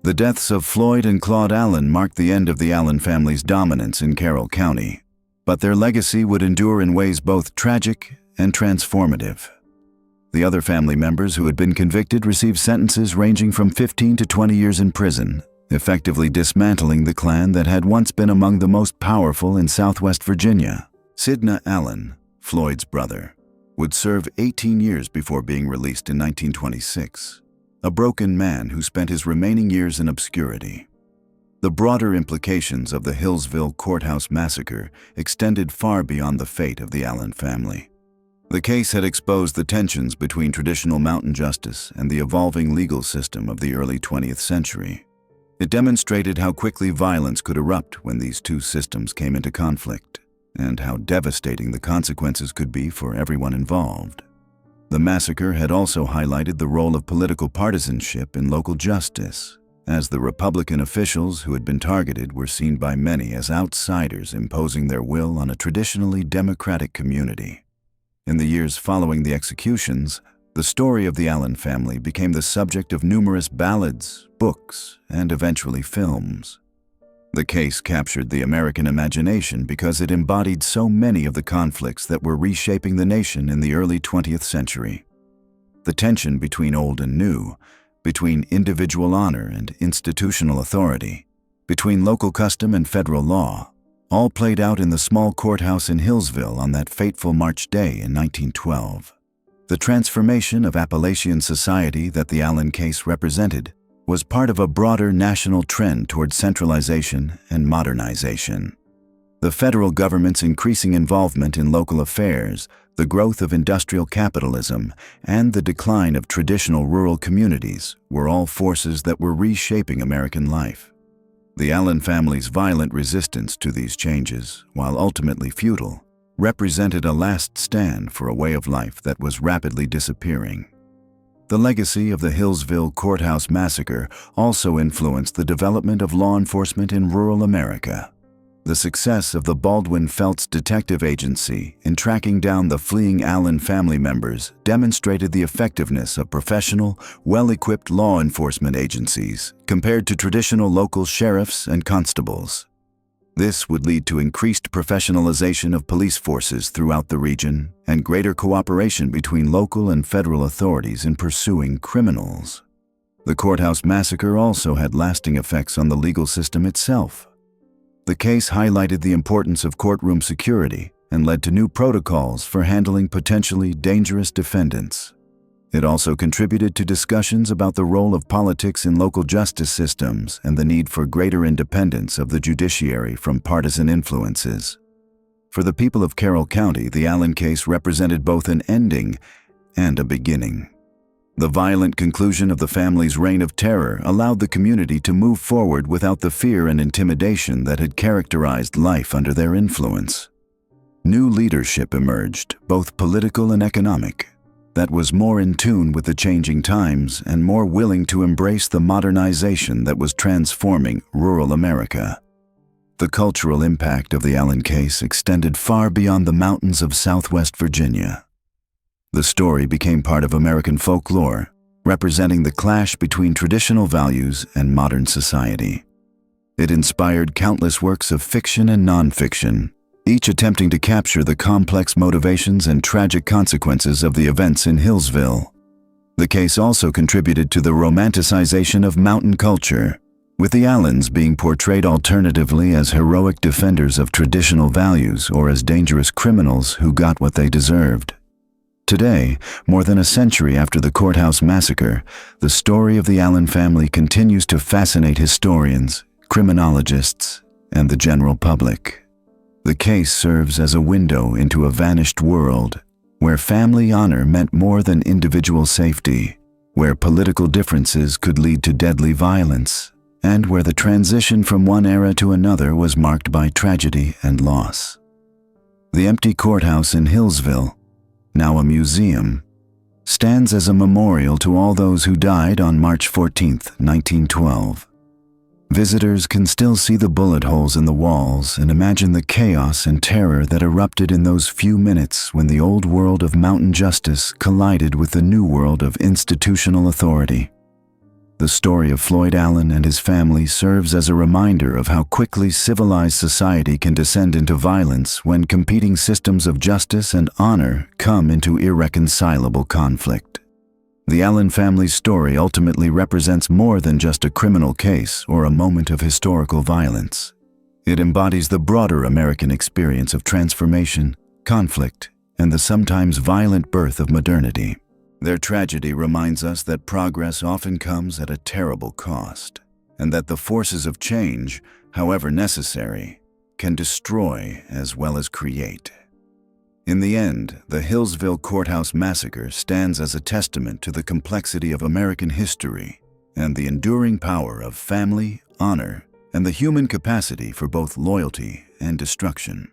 The deaths of Floyd and Claude Allen marked the end of the Allen family's dominance in Carroll County, but their legacy would endure in ways both tragic and transformative. The other family members who had been convicted received sentences ranging from 15 to 20 years in prison, effectively dismantling the clan that had once been among the most powerful in southwest Virginia. Sidney Allen, Floyd's brother, would serve 18 years before being released in 1926, a broken man who spent his remaining years in obscurity. The broader implications of the Hillsville Courthouse Massacre extended far beyond the fate of the Allen family. The case had exposed the tensions between traditional mountain justice and the evolving legal system of the early 20th century. It demonstrated how quickly violence could erupt when these two systems came into conflict, and how devastating the consequences could be for everyone involved. The massacre had also highlighted the role of political partisanship in local justice, as the Republican officials who had been targeted were seen by many as outsiders imposing their will on a traditionally democratic community. In the years following the executions, the story of the Allen family became the subject of numerous ballads, books, and eventually films. The case captured the American imagination because it embodied so many of the conflicts that were reshaping the nation in the early 20th century. The tension between old and new, between individual honor and institutional authority, between local custom and federal law, all played out in the small courthouse in Hillsville on that fateful March day in 1912. The transformation of Appalachian society that the Allen case represented was part of a broader national trend toward centralization and modernization. The federal government's increasing involvement in local affairs, the growth of industrial capitalism, and the decline of traditional rural communities were all forces that were reshaping American life. The Allen family's violent resistance to these changes, while ultimately futile, represented a last stand for a way of life that was rapidly disappearing. The legacy of the Hillsville Courthouse Massacre also influenced the development of law enforcement in rural America. The success of the Baldwin Felts Detective Agency in tracking down the fleeing Allen family members demonstrated the effectiveness of professional, well-equipped law enforcement agencies compared to traditional local sheriffs and constables. This would lead to increased professionalization of police forces throughout the region and greater cooperation between local and federal authorities in pursuing criminals. The Courthouse Massacre also had lasting effects on the legal system itself. The case highlighted the importance of courtroom security and led to new protocols for handling potentially dangerous defendants. It also contributed to discussions about the role of politics in local justice systems and the need for greater independence of the judiciary from partisan influences. For the people of Carroll County, the Allen case represented both an ending and a beginning. The violent conclusion of the family's reign of terror allowed the community to move forward without the fear and intimidation that had characterized life under their influence. New leadership emerged, both political and economic, that was more in tune with the changing times and more willing to embrace the modernization that was transforming rural America. The cultural impact of the Allen case extended far beyond the mountains of Southwest Virginia. The story became part of American folklore, representing the clash between traditional values and modern society. It inspired countless works of fiction and nonfiction, each attempting to capture the complex motivations and tragic consequences of the events in Hillsville. The case also contributed to the romanticization of mountain culture, with the Allens being portrayed alternatively as heroic defenders of traditional values or as dangerous criminals who got what they deserved. Today, more than a century after the Courthouse Massacre, the story of the Allen family continues to fascinate historians, criminologists, and the general public. The case serves as a window into a vanished world where family honor meant more than individual safety, where political differences could lead to deadly violence, and where the transition from one era to another was marked by tragedy and loss. The empty courthouse in Hillsville, now a museum, stands as a memorial to all those who died on March 14, 1912. Visitors can still see the bullet holes in the walls and imagine the chaos and terror that erupted in those few minutes when the old world of mountain justice collided with the new world of institutional authority. The story of Floyd Allen and his family serves as a reminder of how quickly civilized society can descend into violence when competing systems of justice and honor come into irreconcilable conflict. The Allen family's story ultimately represents more than just a criminal case or a moment of historical violence. It embodies the broader American experience of transformation, conflict, and the sometimes violent birth of modernity. Their tragedy reminds us that progress often comes at a terrible cost, and that the forces of change, however necessary, can destroy as well as create. In the end, the Hillsville Courthouse Massacre stands as a testament to the complexity of American history and the enduring power of family, honor, and the human capacity for both loyalty and destruction.